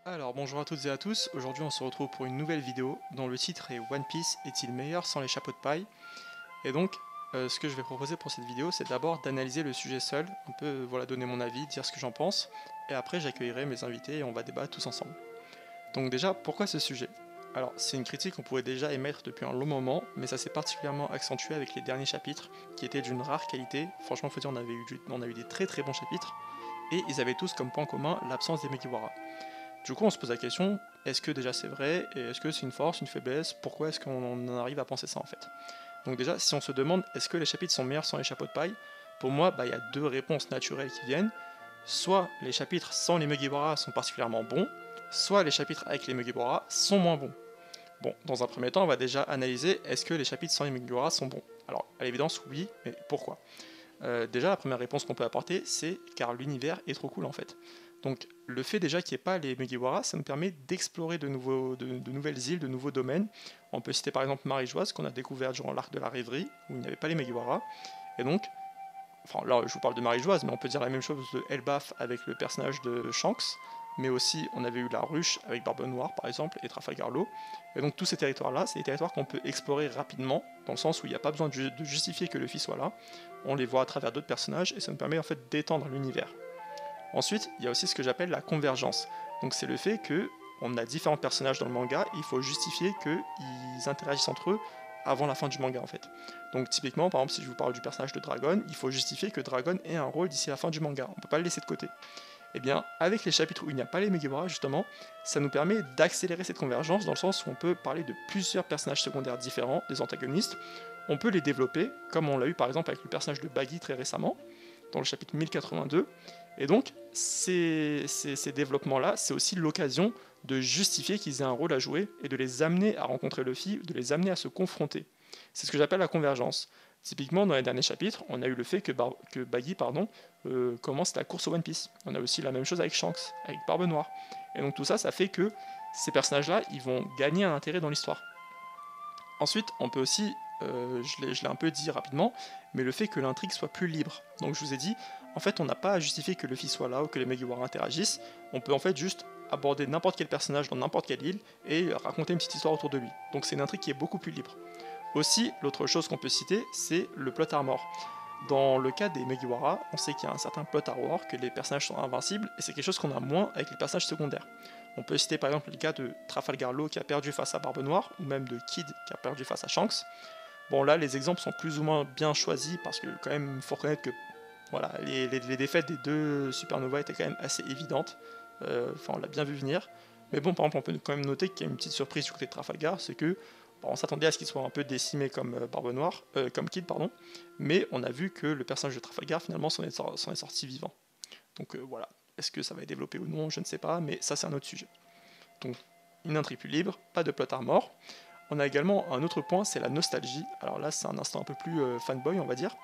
Alors bonjour à toutes et à tous, aujourd'hui on se retrouve pour une nouvelle vidéo dont le titre est One Piece est-il meilleur sans les chapeaux de paille? Et donc ce que je vais proposer pour cette vidéo c'est d'abord d'analyser le sujet seul, un peu voilà, donner mon avis, dire ce que j'en pense, et après j'accueillerai mes invités et on va débattre tous ensemble. Donc déjà, pourquoi ce sujet? Alors c'est une critique qu'on pouvait déjà émettre depuis un long moment, mais ça s'est particulièrement accentué avec les derniers chapitres qui étaient d'une rare qualité. Franchement faut dire on a eu des très très bons chapitres, et ils avaient tous comme point commun l'absence des Mugiwara. Du coup, on se pose la question, est-ce que déjà c'est vrai, et est-ce que c'est une force, une faiblesse, pourquoi est-ce qu'on en arrive à penser ça en fait? Donc déjà, si on se demande, est-ce que les chapitres sont meilleurs sans les chapeaux de paille? Pour moi, il y a deux réponses naturelles qui viennent. Soit les chapitres sans les Mugiwara sont particulièrement bons, soit les chapitres avec les Mugiwara sont moins bons. Bon, dans un premier temps, on va déjà analyser, est-ce que les chapitres sans les Mugiwara sont bons? Alors, à l'évidence, oui, mais pourquoi? Déjà, la première réponse qu'on peut apporter, c'est car l'univers est trop cool en fait. Donc, le fait déjà qu'il n'y ait pas les Mugiwara, ça nous permet d'explorer de nouvelles îles, de nouveaux domaines. On peut citer par exemple Marie-Joise, qu'on a découvert durant l'arc de la rêverie, où il n'y avait pas les Mugiwara. Et donc, enfin là je vous parle de Marie-Joise, mais on peut dire la même chose de Elbaf avec le personnage de Shanks, mais aussi on avait eu la ruche avec Barbe Noire par exemple, et Trafalgar Law. Et donc tous ces territoires-là, c'est des territoires qu'on peut explorer rapidement, dans le sens où il n'y a pas besoin de justifier que Luffy soit là, on les voit à travers d'autres personnages, et ça nous permet en fait d'étendre l'univers. Ensuite, il y a aussi ce que j'appelle la convergence. Donc c'est le fait que on a différents personnages dans le manga, et il faut justifier qu'ils interagissent entre eux avant la fin du manga en fait. Donc typiquement, par exemple, si je vous parle du personnage de Dragon, il faut justifier que Dragon ait un rôle d'ici la fin du manga, on peut pas le laisser de côté. Et bien, avec les chapitres où il n'y a pas les Mugiwara, justement, ça nous permet d'accélérer cette convergence dans le sens où on peut parler de plusieurs personnages secondaires différents, des antagonistes, on peut les développer, comme on l'a eu par exemple avec le personnage de Baggy très récemment, dans le chapitre 1082, et donc ces développements-là, c'est aussi l'occasion de justifier qu'ils aient un rôle à jouer et de les amener à rencontrer Luffy, de les amener à se confronter. C'est ce que j'appelle la convergence. Typiquement, dans les derniers chapitres, on a eu le fait que Baggy commence la course au One Piece. On a aussi la même chose avec Shanks, avec Barbe Noire. Et donc tout ça, ça fait que ces personnages-là, ils vont gagner un intérêt dans l'histoire. Ensuite, on peut aussi, je l'ai un peu dit rapidement, mais le fait que l'intrigue soit plus libre. Donc je vous ai dit, en fait, on n'a pas à justifier que Luffy soit là ou que les Mugiwara interagissent. On peut en fait juste aborder n'importe quel personnage dans n'importe quelle île et raconter une petite histoire autour de lui. Donc c'est une intrigue qui est beaucoup plus libre. Aussi, l'autre chose qu'on peut citer, c'est le plot armor. Dans le cas des Mugiwara, on sait qu'il y a un certain plot armor, que les personnages sont invincibles, et c'est quelque chose qu'on a moins avec les personnages secondaires. On peut citer par exemple le cas de Trafalgar Law qui a perdu face à Barbe Noire, ou même de Kid qui a perdu face à Shanks. Bon là, les exemples sont plus ou moins bien choisis, parce que quand même, il faut reconnaître que voilà, les défaites des deux Supernova étaient quand même assez évidentes. Enfin, on l'a bien vu venir. Mais bon, par exemple, on peut quand même noter qu'il y a une petite surprise du côté de Trafalgar, c'est que on s'attendait à ce qu'il soit un peu décimé comme Barbe Noire, comme Kid, pardon, mais on a vu que le personnage de Trafalgar finalement s'en est sorti vivant. Donc voilà, est-ce que ça va être développé ou non, je ne sais pas, mais ça c'est un autre sujet. Donc une intrigue plus libre, pas de plot armor. On a également un autre point, c'est la nostalgie. Alors là, c'est un instant un peu plus fanboy, on va dire.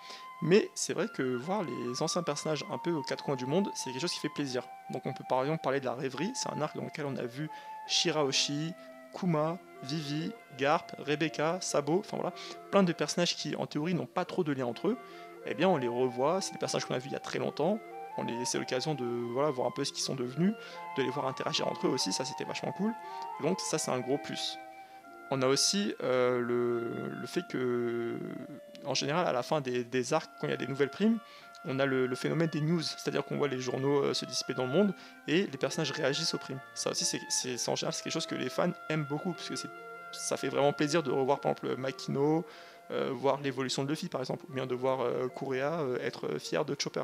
Mais c'est vrai que voir les anciens personnages un peu aux quatre coins du monde, c'est quelque chose qui fait plaisir. Donc on peut par exemple parler de la rêverie, c'est un arc dans lequel on a vu Shirahoshi, Kuma, Vivi, Garp, Rebecca, Sabo, enfin voilà, plein de personnages qui en théorie n'ont pas trop de lien entre eux. Eh bien on les revoit, c'est des personnages qu'on a vus il y a très longtemps, c'est l'occasion de voilà, voir un peu ce qu'ils sont devenus, de les voir interagir entre eux aussi, ça c'était vachement cool. Et donc ça c'est un gros plus. On a aussi le fait que, en général, à la fin des arcs, quand il y a des nouvelles primes, on a le phénomène des news, c'est-à-dire qu'on voit les journaux se dissiper dans le monde et les personnages réagissent aux primes. Ça aussi, en général, c'est quelque chose que les fans aiment beaucoup, parce que ça fait vraiment plaisir de revoir, par exemple, Makino, voir l'évolution de Luffy, par exemple, ou bien de voir Kurea être fier de Chopper.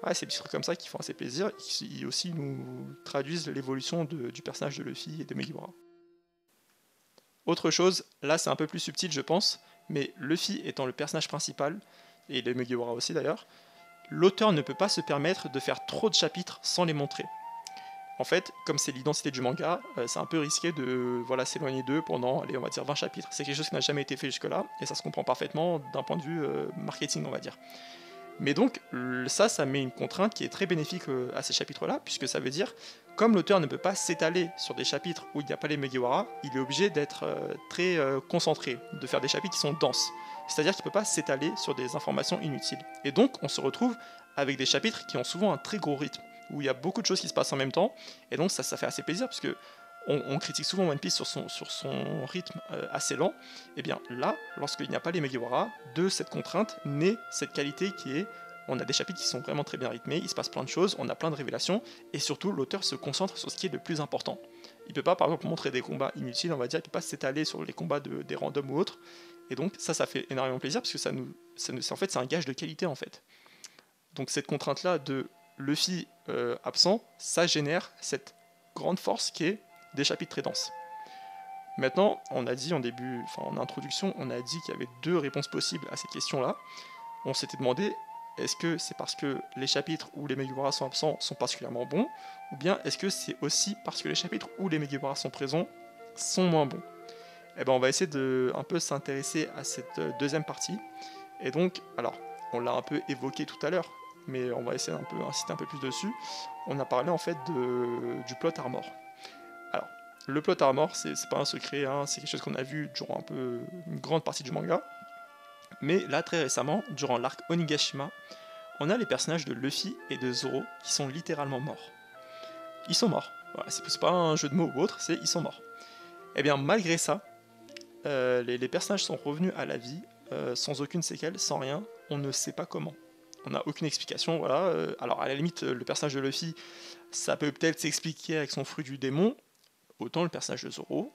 Ouais, c'est des petits trucs comme ça qui font assez plaisir, et qui aussi nous traduisent l'évolution du personnage de Luffy et de Mugiwara. Autre chose, là c'est un peu plus subtil je pense, mais Luffy étant le personnage principal, et les Mugiwara aussi d'ailleurs, l'auteur ne peut pas se permettre de faire trop de chapitres sans les montrer. En fait, comme c'est l'identité du manga, c'est un peu risqué de voilà, s'éloigner d'eux pendant, allez, on va dire 20 chapitres. C'est quelque chose qui n'a jamais été fait jusque-là, et ça se comprend parfaitement d'un point de vue marketing, on va dire. Mais donc, ça met une contrainte qui est très bénéfique à ces chapitres-là, puisque ça veut dire, comme l'auteur ne peut pas s'étaler sur des chapitres où il n'y a pas les Mugiwara, il est obligé d'être très concentré, de faire des chapitres qui sont denses. C'est-à-dire qu'il ne peut pas s'étaler sur des informations inutiles. Et donc, on se retrouve avec des chapitres qui ont souvent un très gros rythme, où il y a beaucoup de choses qui se passent en même temps, et donc ça fait assez plaisir, parce que on critique souvent One Piece sur son rythme assez lent. Et bien là, lorsqu'il n'y a pas les Mugiwara, de cette contrainte naît cette qualité qui est, on a des chapitres qui sont vraiment très bien rythmés, il se passe plein de choses, on a plein de révélations, et surtout l'auteur se concentre sur ce qui est le plus important. Il peut pas par exemple montrer des combats inutiles, on va dire, il peut pas s'étaler sur les combats des randoms ou autres, et donc ça fait énormément plaisir, parce que en fait c'est un gage de qualité en fait. Donc cette contrainte là de Luffy absent, ça génère cette grande force qui est des chapitres très denses. Maintenant, on a dit en introduction, on a dit qu'il y avait deux réponses possibles à cette question-là. On s'était demandé, est-ce que c'est parce que les chapitres où les Mugiwara sont absents sont particulièrement bons, ou bien est-ce que c'est aussi parce que les chapitres où les Mugiwara sont présents sont moins bons? Eh ben, on va essayer de un peu s'intéresser à cette deuxième partie. Et donc, alors, on l'a un peu évoqué tout à l'heure, mais on va essayer d'insister un peu plus dessus. On a parlé en fait du plot armor. Alors, le plot armor, c'est pas un secret, hein, c'est quelque chose qu'on a vu durant un peu une grande partie du manga. Mais là, très récemment, durant l'arc Onigashima, on a les personnages de Luffy et de Zoro qui sont littéralement morts. Ils sont morts. Voilà, c'est pas un jeu de mots ou autre, c'est ils sont morts. Et bien, malgré ça, les personnages sont revenus à la vie, sans aucune séquelle, sans rien, on ne sait pas comment. On n'a aucune explication, voilà. Alors, à la limite, le personnage de Luffy, ça peut peut-être s'expliquer avec son fruit du démon, autant le personnage de Zoro,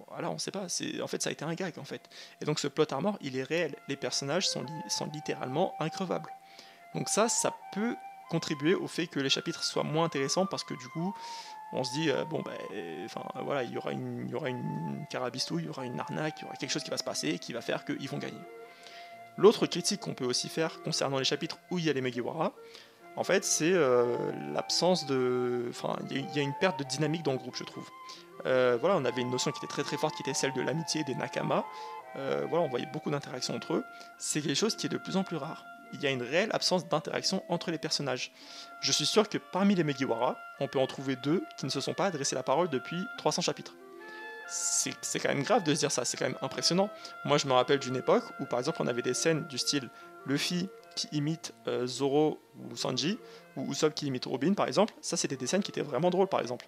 voilà, on sait pas, en fait ça a été un gag en fait. Et donc ce plot armor, il est réel, les personnages sont littéralement increvables. Donc ça peut contribuer au fait que les chapitres soient moins intéressants, parce que du coup, on se dit, voilà, il y aura une carabistouille, il y aura une arnaque, il y aura quelque chose qui va se passer, qui va faire qu'ils vont gagner. L'autre critique qu'on peut aussi faire concernant les chapitres où il y a les Mugiwara, en fait, c'est l'absence de... Enfin, il y a une perte de dynamique dans le groupe, je trouve. Voilà, on avait une notion qui était très très forte, qui était celle de l'amitié, des nakama. Voilà, on voyait beaucoup d'interactions entre eux. C'est quelque chose qui est de plus en plus rare. Il y a une réelle absence d'interaction entre les personnages. Je suis sûr que parmi les Mugiwara, on peut en trouver deux qui ne se sont pas adressés la parole depuis 300 chapitres. C'est quand même grave de se dire ça, c'est quand même impressionnant. Moi, je me rappelle d'une époque où, par exemple, on avait des scènes du style Luffy qui imite Zoro ou Sanji, ou Usopp qui imite Robin, par exemple. Ça, c'était des scènes qui étaient vraiment drôles, par exemple.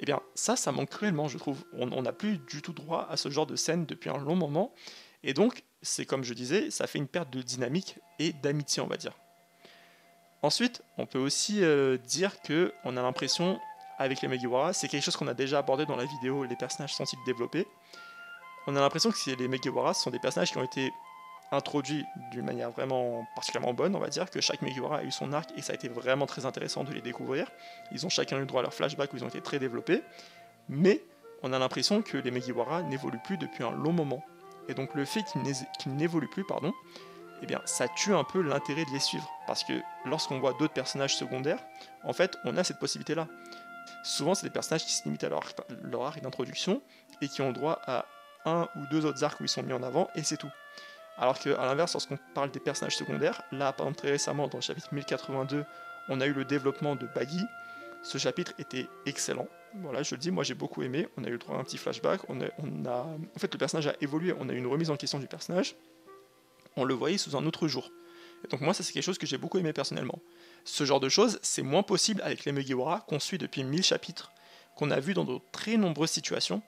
Eh bien, ça manque cruellement, je trouve. On n'a plus du tout droit à ce genre de scène depuis un long moment. Et donc, c'est comme je disais, ça fait une perte de dynamique et d'amitié, on va dire. Ensuite, on peut aussi dire qu'on a l'impression, avec les Mugiwara, c'est quelque chose qu'on a déjà abordé dans la vidéo, les personnages sont-ils développés. On a l'impression que les Mugiwara sont des personnages qui ont été introduits d'une manière vraiment particulièrement bonne, on va dire, que chaque Mugiwara a eu son arc et ça a été vraiment très intéressant de les découvrir. Ils ont chacun eu droit à leur flashback où ils ont été très développés, mais on a l'impression que les Mugiwara n'évoluent plus depuis un long moment. Et donc le fait qu'ils n'évoluent plus, eh bien, ça tue un peu l'intérêt de les suivre, parce que lorsqu'on voit d'autres personnages secondaires, en fait, on a cette possibilité-là. Souvent, c'est des personnages qui se limitent à leur arc d'introduction et qui ont le droit à un ou deux autres arcs où ils sont mis en avant, et c'est tout. Alors qu'à l'inverse, lorsqu'on parle des personnages secondaires, là, par exemple, très récemment, dans le chapitre 1082, on a eu le développement de Baggy. Ce chapitre était excellent. Voilà, je le dis, moi j'ai beaucoup aimé. On a eu le droit à un petit flashback. En fait, le personnage a évolué. On a eu une remise en question du personnage. On le voyait sous un autre jour. Et donc moi, ça c'est quelque chose que j'ai beaucoup aimé personnellement. Ce genre de choses, c'est moins possible avec les Mugiwara qu'on suit depuis 1000 chapitres, qu'on a vu dans de très nombreuses situations.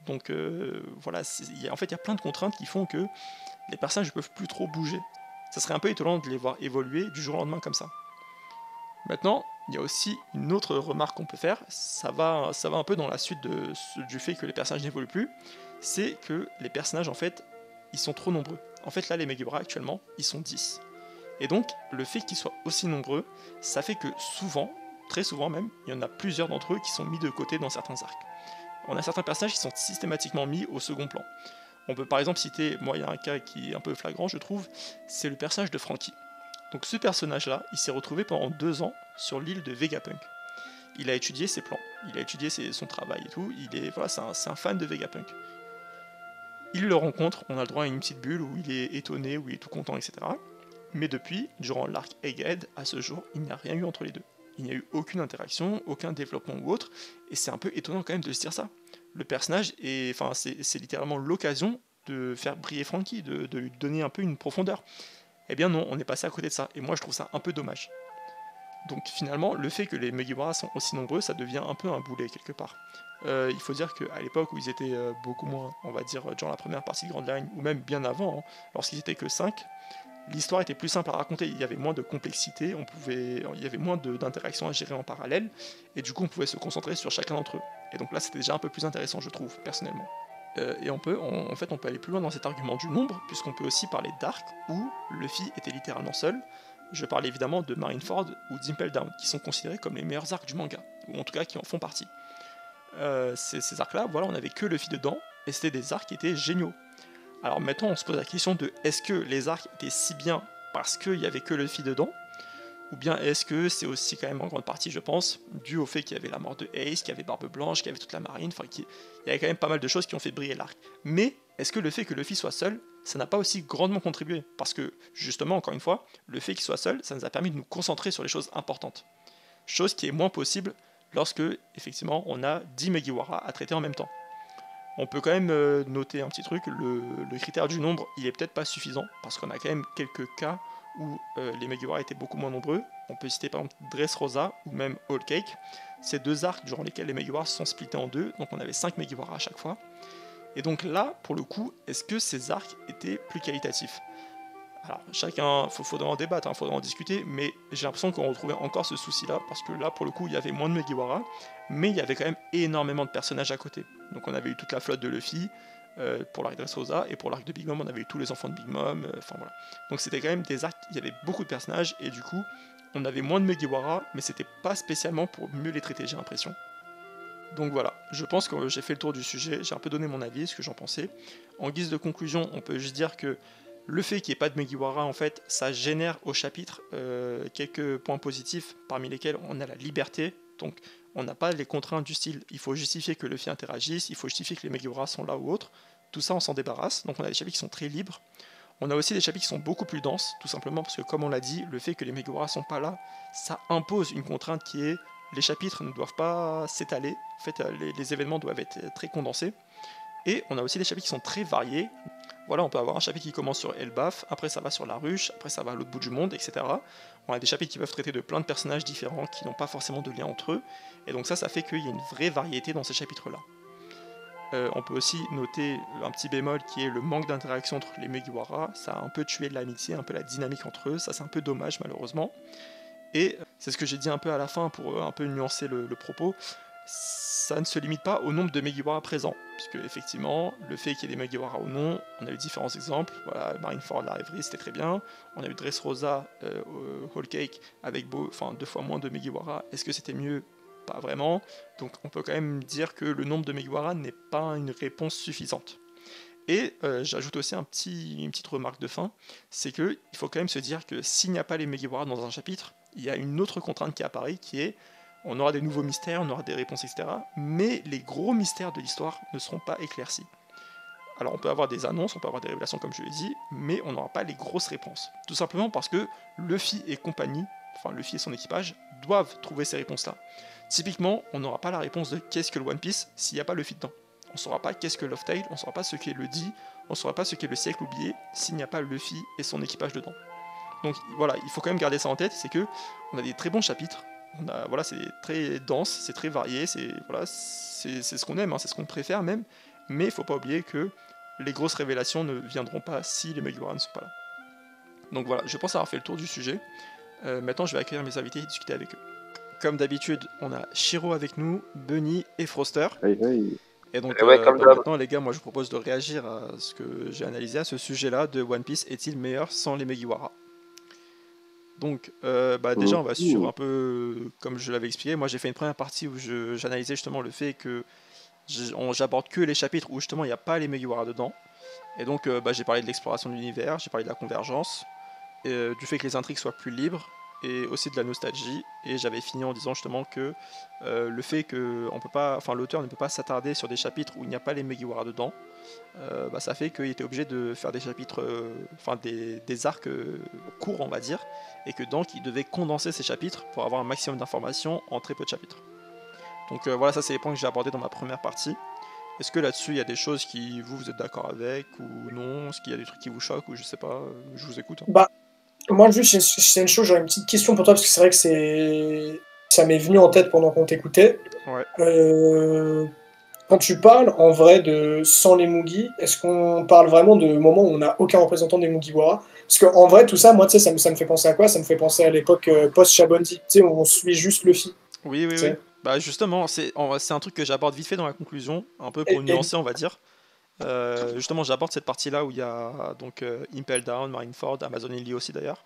Donc voilà, en fait, il y a plein de contraintes qui font que les personnages ne peuvent plus trop bouger. Ça serait un peu étonnant de les voir évoluer du jour au lendemain comme ça. Maintenant, il y a aussi une autre remarque qu'on peut faire, ça va un peu dans la suite du fait que les personnages n'évoluent plus, c'est que les personnages, en fait, ils sont trop nombreux. En fait, là, les Mugiwara, actuellement, ils sont 10. Et donc, le fait qu'ils soient aussi nombreux, ça fait que souvent, très souvent même, il y en a plusieurs d'entre eux qui sont mis de côté dans certains arcs. On a certains personnages qui sont systématiquement mis au second plan. On peut par exemple citer, moi il y a un cas qui est un peu flagrant je trouve, c'est le personnage de Franky. Donc ce personnage-là, il s'est retrouvé pendant 2 ans sur l'île de Vegapunk. Il a étudié ses plans, il a étudié son travail et tout, c'est un fan de Vegapunk. Il le rencontre, on a le droit à une petite bulle où il est étonné, où il est tout content, etc. Mais depuis, durant l'arc Egghead, à ce jour, il n'y a rien eu entre les deux. Il n'y a eu aucune interaction, aucun développement ou autre, et c'est un peu étonnant quand même de se dire ça. Le personnage, c'est littéralement l'occasion de faire briller Franky, de lui donner un peu une profondeur. Eh bien non, on est passé à côté de ça, et moi je trouve ça un peu dommage. Donc finalement, le fait que les Mugiwara sont aussi nombreux, ça devient un peu un boulet quelque part. Il faut dire qu'à l'époque où ils étaient beaucoup moins, on va dire dans la première partie de Grand Line, ou même bien avant, hein, lorsqu'ils étaient que 5, l'histoire était plus simple à raconter, il y avait moins de complexité, il y avait moins d'interactions à gérer en parallèle, et du coup on pouvait se concentrer sur chacun d'entre eux. Et donc là c'était déjà un peu plus intéressant je trouve, personnellement. Et en fait on peut aller plus loin dans cet argument du nombre, puisqu'on peut aussi parler d'arc où Luffy était littéralement seul. Je parle évidemment de Marineford ou Dimple Down, qui sont considérés comme les meilleurs arcs du manga, ou en tout cas qui en font partie. Ces arcs-là, voilà, on n'avait que Luffy dedans, et c'était des arcs qui étaient géniaux. Alors maintenant, on se pose la question de est-ce que les arcs étaient si bien parce qu'il n'y avait que Luffy dedans, ou bien est-ce que c'est aussi quand même en grande partie, je pense, dû au fait qu'il y avait la mort de Ace, qu'il y avait Barbe Blanche, qu'il y avait toute la marine, enfin, il y avait quand même pas mal de choses qui ont fait briller l'arc. Mais est-ce que le fait que Luffy soit seul, ça n'a pas aussi grandement contribué? Parce que, justement, encore une fois, le fait qu'il soit seul, ça nous a permis de nous concentrer sur les choses importantes. Chose qui est moins possible lorsque, effectivement, on a 10 Mugiwara à traiter en même temps. On peut quand même noter un petit truc, le critère du nombre, il est peut-être pas suffisant, parce qu'on a quand même quelques cas où les Mugiwara étaient beaucoup moins nombreux. On peut citer par exemple Dressrosa ou même Whole Cake. C'est deux arcs durant lesquels les Mugiwara se sont splittés en deux, donc on avait 5 Mugiwara à chaque fois. Et donc là, pour le coup, est-ce que ces arcs étaient plus qualitatifs? Alors, chacun, faudra en débattre, faudra en discuter, mais j'ai l'impression qu'on retrouvait encore ce souci-là, parce que là, pour le coup, il y avait moins de Mugiwara, mais il y avait quand même énormément de personnages à côté. Donc on avait eu toute la flotte de Luffy, pour l'arc de Dressrosa, et pour l'arc de Big Mom, on avait eu tous les enfants de Big Mom, enfin voilà. Donc c'était quand même des arcs, il y avait beaucoup de personnages, et du coup, on avait moins de Mugiwara, mais c'était pas spécialement pour mieux les traiter, j'ai l'impression. Donc voilà, je pense que j'ai fait le tour du sujet, j'ai un peu donné mon avis, ce que j'en pensais. En guise de conclusion, on peut juste dire que le fait qu'il n'y ait pas de Mugiwara, en fait, ça génère au chapitre quelques points positifs, parmi lesquels on a la liberté. Donc on n'a pas les contraintes du style, il faut justifier que Luffy interagisse, il faut justifier que les Mugiwara sont là ou autre. Tout ça, on s'en débarrasse, donc on a des chapitres qui sont très libres. On a aussi des chapitres qui sont beaucoup plus denses, tout simplement parce que, comme on l'a dit, le fait que les Mugiwara sont pas là, ça impose une contrainte qui est les chapitres ne doivent pas s'étaler, en fait, les événements doivent être très condensés. Et on a aussi des chapitres qui sont très variés. Voilà, on peut avoir un chapitre qui commence sur Elbaf, après ça va sur la ruche, après ça va à l'autre bout du monde, etc. On a des chapitres qui peuvent traiter de plein de personnages différents qui n'ont pas forcément de lien entre eux, et donc ça fait qu'il y a une vraie variété dans ces chapitres-là. On peut aussi noter un petit bémol qui est le manque d'interaction entre les Mugiwara, ça a un peu tué l'amitié, un peu la dynamique entre eux, ça c'est un peu dommage malheureusement. Et c'est ce que j'ai dit un peu à la fin pour un peu nuancer le propos, ça ne se limite pas au nombre de Mugiwara présents, puisque effectivement, le fait qu'il y ait des Mugiwara ou non, on a eu différents exemples, voilà, Marineford, la rêverie, c'était très bien, on a eu Dressrosa, Whole Cake, avec deux fois moins de Mugiwara, est-ce que c'était mieux? Pas vraiment, donc on peut quand même dire que le nombre de Mugiwara n'est pas une réponse suffisante. Et j'ajoute aussi une petite remarque de fin, c'est qu'il faut quand même se dire que s'il n'y a pas les Mugiwara dans un chapitre, il y a une autre contrainte qui apparaît, qui est on aura des nouveaux mystères, on aura des réponses, etc. Mais les gros mystères de l'histoire ne seront pas éclaircis. Alors on peut avoir des annonces, on peut avoir des révélations comme je l'ai dit, mais on n'aura pas les grosses réponses. Tout simplement parce que Luffy et compagnie, enfin Luffy et son équipage, doivent trouver ces réponses-là. Typiquement, on n'aura pas la réponse de qu'est-ce que le One Piece s'il n'y a pas Luffy dedans. On ne saura pas qu'est-ce que Love Tale, on ne saura pas ce qu'est le Di, on ne saura pas ce qu'est le siècle oublié s'il n'y a pas Luffy et son équipage dedans. Donc voilà, il faut quand même garder ça en tête, c'est que on a des très bons chapitres, voilà, c'est très dense, c'est très varié, c'est ce qu'on aime, c'est ce qu'on préfère même, mais il ne faut pas oublier que les grosses révélations ne viendront pas si les Mugiwara ne sont pas là. Donc voilà, je pense avoir fait le tour du sujet. Maintenant, je vais accueillir mes invités et discuter avec eux. Comme d'habitude, on a Shiro avec nous, Bunny et Froster. Hey, hey. Et donc Ouais, maintenant, les gars, moi je vous propose de réagir à ce que j'ai analysé, à ce sujet-là de One Piece est-il meilleur sans les Mugiwara? Donc déjà on va suivre un peu comme je l'avais expliqué. Moi j'ai fait une première partie où j'analysais justement le fait que j'aborde que les chapitres où justement il n'y a pas les Mugiwara dedans. Et donc j'ai parlé de l'exploration de l'univers, j'ai parlé de la convergence, du fait que les intrigues soient plus libres, et aussi de la nostalgie. Et j'avais fini en disant justement que le fait que l'auteur ne peut pas s'attarder sur des chapitres où il n'y a pas les Mugiwara dedans, ça fait qu'il était obligé de faire des chapitres, des arcs courts on va dire, et que donc il devait condenser ces chapitres pour avoir un maximum d'informations en très peu de chapitres. Donc voilà, ça c'est les points que j'ai abordés dans ma première partie. Est-ce que là-dessus il y a des choses qui vous êtes d'accord avec ou non? Est-ce qu'il y a des trucs qui vous choquent ou je sais pas, je vous écoute. Bah, Moi, juste, c'est une chose, j'aurais une petite question pour toi, parce que c'est vrai que ça m'est venu en tête pendant qu'on t'écoutait. Ouais. Quand tu parles en vrai de sans les Mugi, est-ce qu'on parle vraiment de moments où on n'a aucun représentant des Mugiwara? Parce qu'en vrai, tout ça, moi, tu sais, ça me fait penser à quoi? Ça me fait penser à l'époque post-Shabondi, tu sais, où on suit juste Luffy, tu Oui, oui, oui. sais. Bah justement, c'est un truc que j'aborde vite fait dans la conclusion, un peu pour Et nuancer, on va dire. Justement, j'aborde cette partie-là où il y a donc Impel Down, Marineford, Amazon Lily aussi d'ailleurs.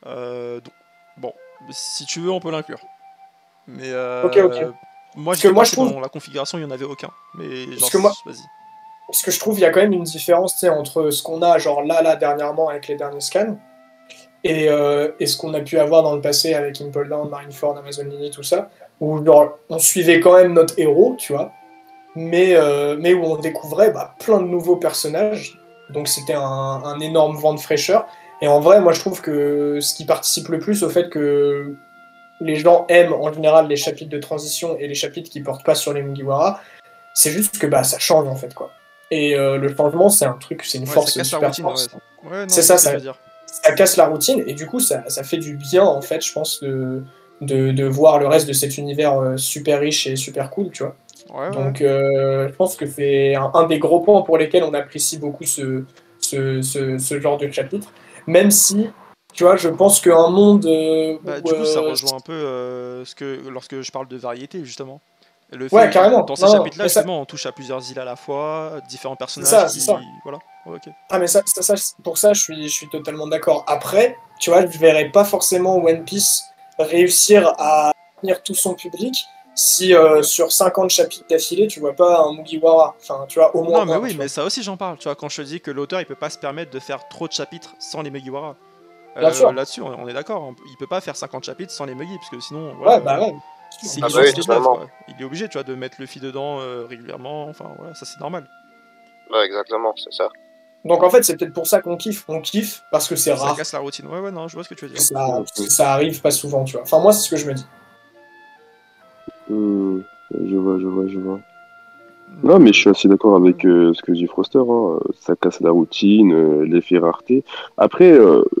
Donc, bon, si tu veux, on peut l'inclure. Mais ok, ok. moi, Parce que j'étais moi, je passé trouve, dans la configuration, il n'y en avait aucun. Mais parce genre, que moi, vas-y. parce que je trouve, il y a quand même une différence, tu sais, entre ce qu'on a, genre là, dernièrement, avec les derniers scans, et ce qu'on a pu avoir dans le passé avec Impel Down, Marineford, Amazon Lily, tout ça, où genre, on suivait quand même notre héros, tu vois, mais où on découvrait plein de nouveaux personnages. Donc c'était un énorme vent de fraîcheur. Et en vrai, moi je trouve que ce qui participe le plus au fait que les gens aiment en général les chapitres de transition et les chapitres qui portent pas sur les Mugiwara, c'est juste que ça change en fait quoi. Et le changement, c'est un truc, c'est une Ouais, ça force, c'est une casse la super routine, ouais. force. Ouais, non, C'est je vois ça, ce que tu veux dire. ça casse la routine et du coup ça fait du bien en fait, je pense, de voir le reste de cet univers super riche et super cool, tu vois. Ouais, ouais. Donc, je pense que c'est un des gros points pour lesquels on apprécie beaucoup ce genre de chapitre. Même si, tu vois, je pense qu'un monde Bah, où. du coup, ça rejoint un peu lorsque je parle de variété, justement. Le Ouais, fait, carrément. dans ces Non, non, chapitres-là, mais ça, justement, on touche à plusieurs îles à la fois, différents c'est personnages ça, c'est ça. qui. Voilà. Ouais, ok. Ah, mais pour ça, je suis totalement d'accord. Après, tu vois, je verrais pas forcément One Piece réussir à tenir tout son public si sur 50 chapitres d'affilée, tu vois pas un Mugiwara. Enfin, tu vois, au moins Non, mais un, oui, tu mais vois. ça aussi, j'en parle. Tu vois, quand je te dis que l'auteur, il peut pas se permettre de faire trop de chapitres sans les Mugiwara. Bien sûr. Là-dessus, on est d'accord. Il peut pas faire 50 chapitres sans les Mugi, parce que sinon, voilà, Ouais, bah ouais. c'est Ah bah oui, l'illustration de l'œuvre, totalement. quoi. Il est obligé, tu vois, de mettre Luffy dedans régulièrement. Enfin, voilà, ça c'est normal. Ouais, exactement, c'est ça. Donc en fait, c'est peut-être pour ça qu'on kiffe. On kiffe parce que c'est Ça rare. casse la routine. Ouais, ouais, non, je vois ce que tu veux dire. Ça arrive pas souvent, tu vois. Enfin, moi, c'est ce que je me dis. Hmm, je vois. Non, mais je Euh, suis assez d'accord ouais. avec ce que dit Froster, hein. Ça casse la routine, l'effet rareté. Après,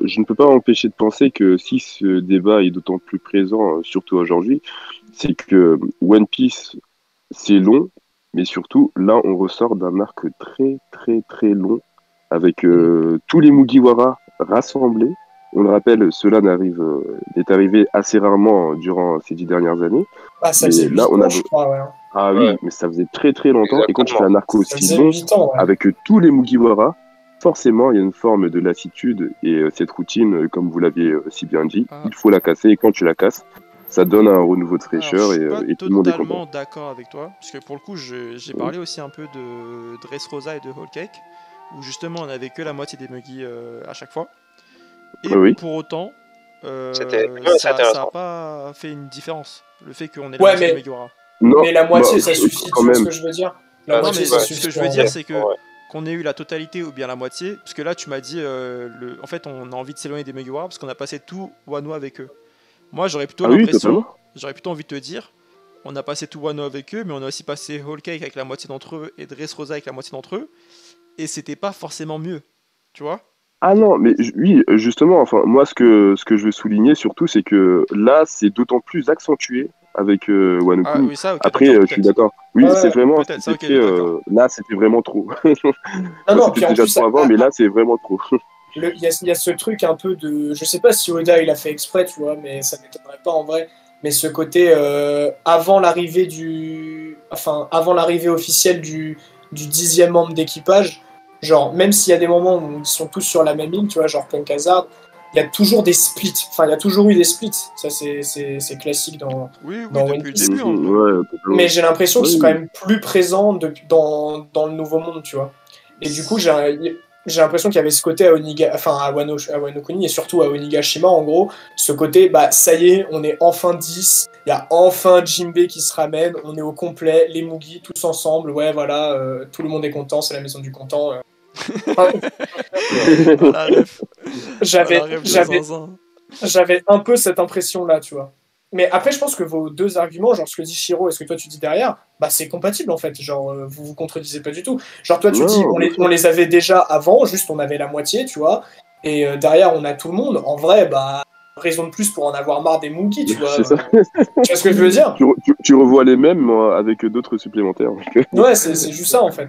je ne peux pas m'empêcher de penser que si ce débat est d'autant plus présent, surtout aujourd'hui, c'est que One Piece, c'est long, mais surtout, là, on ressort d'un arc très, très, très long, avec Mhm. tous les Mugiwara rassemblés. On le rappelle, n'est arrivé assez rarement durant ces 10 dernières années. Bah, ça faisait Mais là, 8 on ans, a, je crois, ouais. ah Ouais, oui, mais ça faisait très très longtemps. Et quand tu fais exactement. un arc Ça aussi faisait long, 8 ans, ouais. avec tous les Mugiwara, forcément, il y a une forme de lassitude. Et cette routine, comme vous l'aviez si bien dit, Ah, il faut la casser. Et quand tu la casses, ça donne un renouveau de alors, je fraîcheur suis pas et tout le monde est content. totalement d'accord avec toi, parce que pour le coup, j'ai Mhm. parlé aussi un peu de Dressrosa et de Whole Cake, où justement on avait que la moitié des Mugi à chaque fois. Et Oui, pour autant, C'est ça a intéressant. pas fait une différence, le fait qu'on ait la Ouais, moitié des Mugiwara. non, mais la bah, moitié, ça suffit, tu quand vois ce même. que je veux dire? La Ah, Non, moitié, mais ça ouais, ce que suffit je veux en dire, vrai. c'est que ouais. qu'on ait eu la totalité ou bien la moitié, parce que là tu m'as dit, en fait on a envie de s'éloigner des Mugiwara parce qu'on a passé tout Wano avec eux. Moi Ah oui, totalement. j'aurais plutôt envie de te dire, on a passé tout Wano avec eux, mais on a aussi passé Whole Cake avec la moitié d'entre eux et Dressrosa avec la moitié d'entre eux, et c'était pas forcément mieux, tu vois? Ah non, mais oui, justement, enfin, moi, ce que je veux souligner surtout, c'est que là, c'est d'autant plus accentué avec Wano Ah Kuni. oui, ça, ok, Après, d'accord, je suis peut-être. d'accord. Ouais, Oui, c'est ouais. vraiment, Peut-être, ça, ok, c'était, d'accord. là, c'était vraiment trop. Non, Enfin, non, c'était puis en déjà plus, trop avant, mais là, c'est vraiment trop. il y a ce truc un peu de. Je sais pas si Oda il a fait exprès, tu vois, mais ça m'étonnerait pas en vrai. Mais ce côté avant l'arrivée Enfin, avant l'arrivée officielle du 10e membre d'équipage, genre, même s'il y a des moments où ils sont tous sur la même ligne, tu vois, genre Punk Hazard, il y a toujours des splits. Enfin, il y a toujours eu des splits. Ça, c'est classique Oui, oui, dans One depuis le Piece. début, en Mhm, vrai. ouais, totalement. Mais j'ai l'impression qu'ils Oui, sont quand oui. même plus présents dans le Nouveau Monde, tu vois. Et du coup, j'ai l'impression qu'il y avait ce côté à Wano Kuni et surtout à Onigashima, en gros, ce côté, ça y est, on est enfin 10, il y a enfin Jinbei qui se ramène, on est au complet, les Mugi, tous ensemble, ouais, voilà, tout le monde est content, c'est la maison du content. Enfin, Ah la ref. Ah la j'avais, ref de j'avais, zinzin. j'avais un peu cette impression-là, tu vois. Mais après, je pense que vos deux arguments, genre ce que dit Shiro et ce que toi tu dis derrière, c'est compatible en fait. Genre, vous vous contredisez pas du tout. Genre, toi tu dis, Non, bien on sûr. les avait déjà avant, juste on avait la moitié, tu vois. et derrière on a tout le monde, en vrai, bah, raison de plus pour en avoir marre des Monkey, tu vois. C'est ça. Tu vois ce que je veux dire? Tu revois les mêmes moi, avec d'autres supplémentaires. Ouais, c'est juste ça en fait.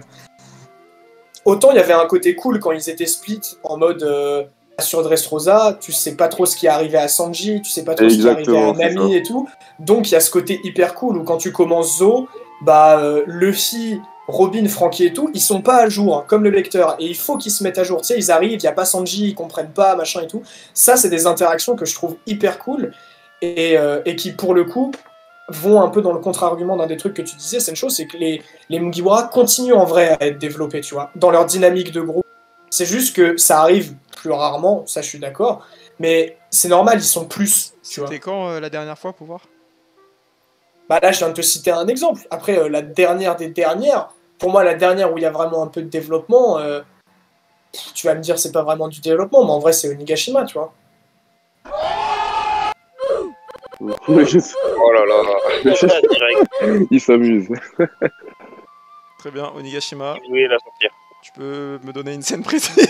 Autant il y avait un côté cool quand ils étaient split en mode sur Dressrosa, tu sais pas trop ce qui est arrivé à Sanji, tu sais pas trop ce qui est arrivé à Nami et tout. Donc il y a ce côté hyper cool où quand tu commences Zo, bah Luffy, Robin, Frankie et tout, ils sont pas à jour, hein, comme le lecteur. Et il faut qu'ils se mettent à jour. Tu sais, ils arrivent, il y a pas Sanji, ils comprennent pas, machin et tout. Ça, c'est des interactions que je trouve hyper cool et qui, pour le coup, vont un peu dans le contre-argument d'un des trucs que tu disais. C'est une chose, c'est que les Mugiwara continuent en vrai à être développés, tu vois, dans leur dynamique de groupe. C'est juste que ça arrive plus rarement, ça je suis d'accord, mais c'est normal, ils sont plus, tu vois. C'était quand la dernière fois, pour voir? Bah là, je viens de te citer un exemple. Après, la dernière des dernières, pour moi, la dernière où il y a vraiment un peu de développement, tu vas me dire c'est pas vraiment du développement, mais en vrai, c'est Onigashima, tu vois. Oh là là. Direct. Il s'amuse. Très bien, Onigashima. Oui, la sortir. Tu peux me donner une scène précise?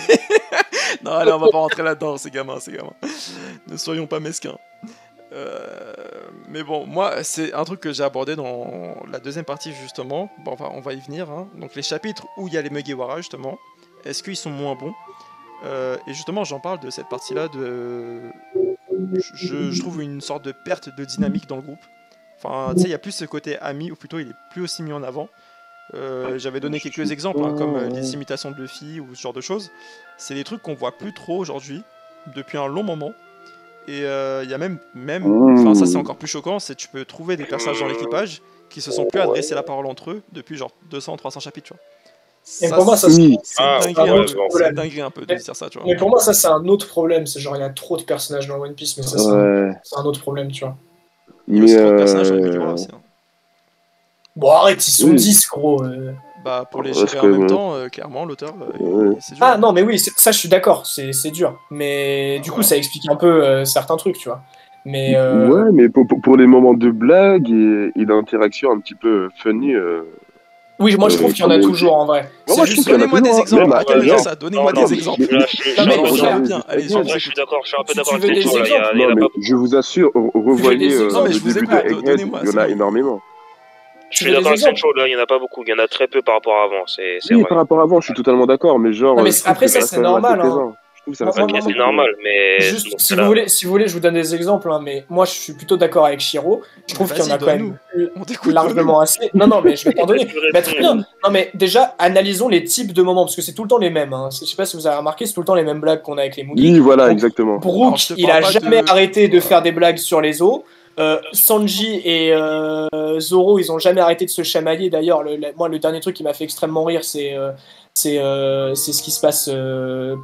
Non, allez, on va pas rentrer là-dedans, c'est gamin, c'est gamin. Ne soyons pas mesquins. Mais bon, moi, c'est un truc que j'ai abordé dans la deuxième partie, justement. Bon, on va y venir. Hein. Donc, les chapitres où il y a les Mugiwara, justement, est-ce qu'ils sont moins bons? Et justement, j'en parle de cette partie-là. Je trouve une sorte de perte de dynamique dans le groupe. Enfin, tu sais, il y a plus ce côté ami, ou plutôt, il est plus aussi mis en avant. J'avais donné quelques exemples, hein, comme les imitations de Luffy ou ce genre de choses. C'est des trucs qu'on voit plus trop aujourd'hui, depuis un long moment. Et il y a même enfin ça c'est encore plus choquant, c'est que tu peux trouver des personnages dans l'équipage qui se sont plus adressés la parole entre eux depuis genre 200-300 chapitres, tu vois. Et pour moi, ça c'est dinguerie un peu de dire ça, tu vois. Mais pour moi, ça c'est un autre problème. C'est genre, il y a trop de personnages dans One Piece, mais ça c'est un autre problème, tu vois. Il y a aussi trop de personnages dans les Mugiwara aussi. Hein. Bon, arrête, ils sont 10, gros. Bah, pour les gérer en même temps, clairement, l'auteur, c'est dur. Ah non, mais oui, ça je suis d'accord, c'est dur. Mais du coup, ça explique un peu certains trucs, tu vois. Mais ouais, mais pour les moments de blague et d'interaction un petit peu funny. Oui, moi je trouve qu'il y en a toujours en vrai. Moi, donnez-moi des exemples. Arrêtez de dire ça. Donnez-moi des exemples. Bien. Allez, je suis d'accord. Je suis un peu d'accord avec toi. Je vous assure, revoyez le début de Egghead, il y en a énormément. Je suis d'accord avec cette chose là, il n'y en a pas beaucoup, il y en a très peu par rapport à avant. Oui, vrai. Par rapport à avant, je suis totalement d'accord, mais genre. Non, mais après, ça c'est normal. Hein. C'est normal, mais. Juste, si vous voulez, je vous donne des exemples, hein, mais moi je suis plutôt d'accord avec Shiro. Je trouve qu'il y en a quand même largement assez. Non, mais je vais t'en donner. Bah, très bien. Non, mais déjà, analysons les types de moments, parce que c'est tout le temps les mêmes. Hein. Je sais pas si vous avez remarqué, c'est tout le temps les mêmes blagues qu'on a avec les Moogies. Oui, voilà, exactement. Brook, il a jamais arrêté de faire des blagues sur les os. Sanji et Zoro, ils ont jamais arrêté de se chamailler. D'ailleurs, moi, le dernier truc qui m'a fait extrêmement rire, c'est ce qui se passe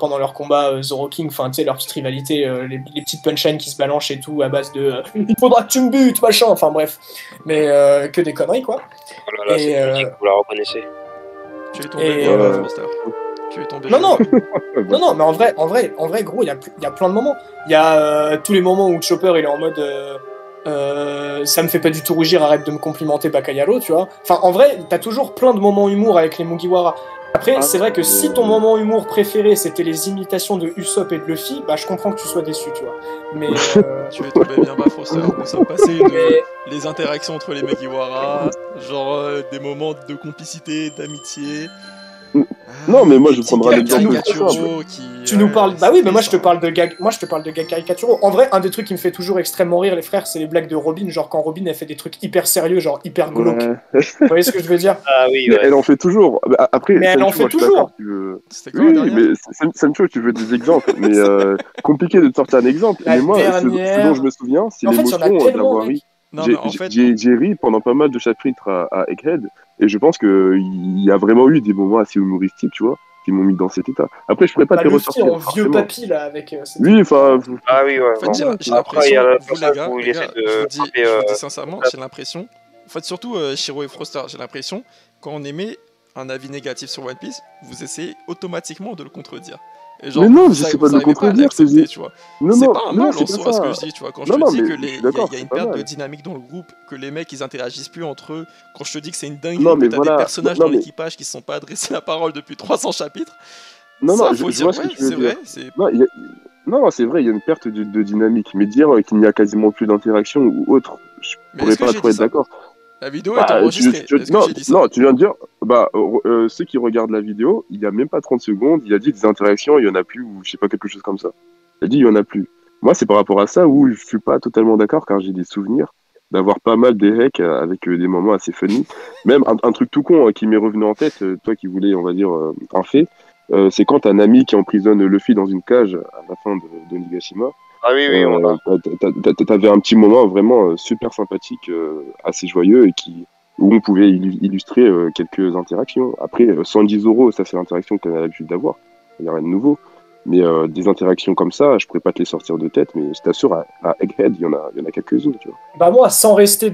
pendant leur combat Zoro King. Enfin, tu sais, leur petite rivalité, les petites punchlines qui se balancent et tout à base de il faudra que tu me butes, machin. Enfin, bref. Mais que des conneries, quoi. Oh là là, c'est musique, vous la reconnaissez. Tu es tombé, Foster. Tu es tombé. Non, mais en vrai, gros, il y a plein de moments. Il y a tous les moments où Chopper, il est en mode. Ça me fait pas du tout rougir, arrête de me complimenter Bakayalo, tu vois. Enfin, en vrai, t'as toujours plein de moments humour avec les Mugiwara. Après, c'est vrai que si ton moment humour préféré c'était les imitations de Usopp et de Luffy, bah je comprends que tu sois déçu, tu vois. Mais tu es tombé bien bas, Foster. Nous sommes passés les interactions entre les Mugiwara, genre des moments de complicité, d'amitié. Non, mais moi je prendrai l'exemple. Tu nous parles. Bah oui, mais moi je te parle de gag. Moi je te parle de gag caricaturaux. En vrai, un des trucs qui me fait toujours extrêmement rire, les frères, c'est les blagues de Robin. Genre quand Robin elle fait des trucs hyper sérieux, genre hyper glauques. Vous voyez ce que je veux dire? Ah oui. Ouais. Elle en fait toujours. Après, mais elle en fait toujours. Oui, mais Sancho, tu veux des exemples, mais compliqué de te sortir un exemple. Mais moi, ce dont je me souviens, c'est l'émotion d'avoir ri. J'ai ri pendant pas mal de chapitres à Egghead, et je pense qu'il y a vraiment eu des moments assez humoristiques, tu vois, qui m'ont mis dans cet état. Après, je pourrais pas te ressortir. En vieux papy, là, avec... oui, enfin... Ah oui, ouais. En fait, j'ai l'impression, vous les gars, je vous dis sincèrement, j'ai l'impression, en fait, surtout Shiro et Froster, j'ai l'impression, quand on émet un avis négatif sur One Piece, vous essayez automatiquement de le contredire. Et genre, mais non, je sais pas de le contredire, c'est pas un mal en soi ce que je dis, tu vois. Quand je te dis qu'il y a une perte de dynamique dans le groupe, que les mecs ils interagissent plus entre eux, quand je te dis que c'est une dinguerie, que t'as des personnages dans l'équipage qui se sont pas adressés la parole depuis 300 chapitres. Non, Ça, non, faut je dire, vois ce que ouais, tu veux c'est dire. vrai. C'est... Non, non, c'est vrai, il y a une perte de dynamique. Mais dire qu'il n'y a quasiment plus d'interaction ou autre, je Mais pourrais est-ce que pas j'ai trop dit être ça? d'accord. La vidéo est Bah, enregistrée. Est-ce que non, j'ai dit ça? non, tu viens de dire, ceux qui regardent la vidéo, il y a même pas 30 secondes, il a dit des interactions, il y en a plus, ou je sais pas, quelque chose comme ça. Il a dit il y en a plus. Moi, c'est par rapport à ça où je suis pas totalement d'accord, car j'ai des souvenirs d'avoir pas mal des hacks avec des moments assez funny. Même un truc tout con qui m'est revenu en tête, toi qui voulais, on va dire, un fait, c'est quand un ami qui emprisonne Luffy dans une cage à la fin de Nigashima. Ah oui, oui, on a. T'avais un petit moment vraiment super sympathique, assez joyeux, où on pouvait illustrer quelques interactions. Après, 110 euros, ça c'est l'interaction qu'on a l'habitude d'avoir. Il n'y a rien de nouveau. Mais des interactions comme ça, je pourrais pas te les sortir de tête, mais je t'assure, à Egghead, il y en a quelques-unes, tu vois. Bah moi, sans rester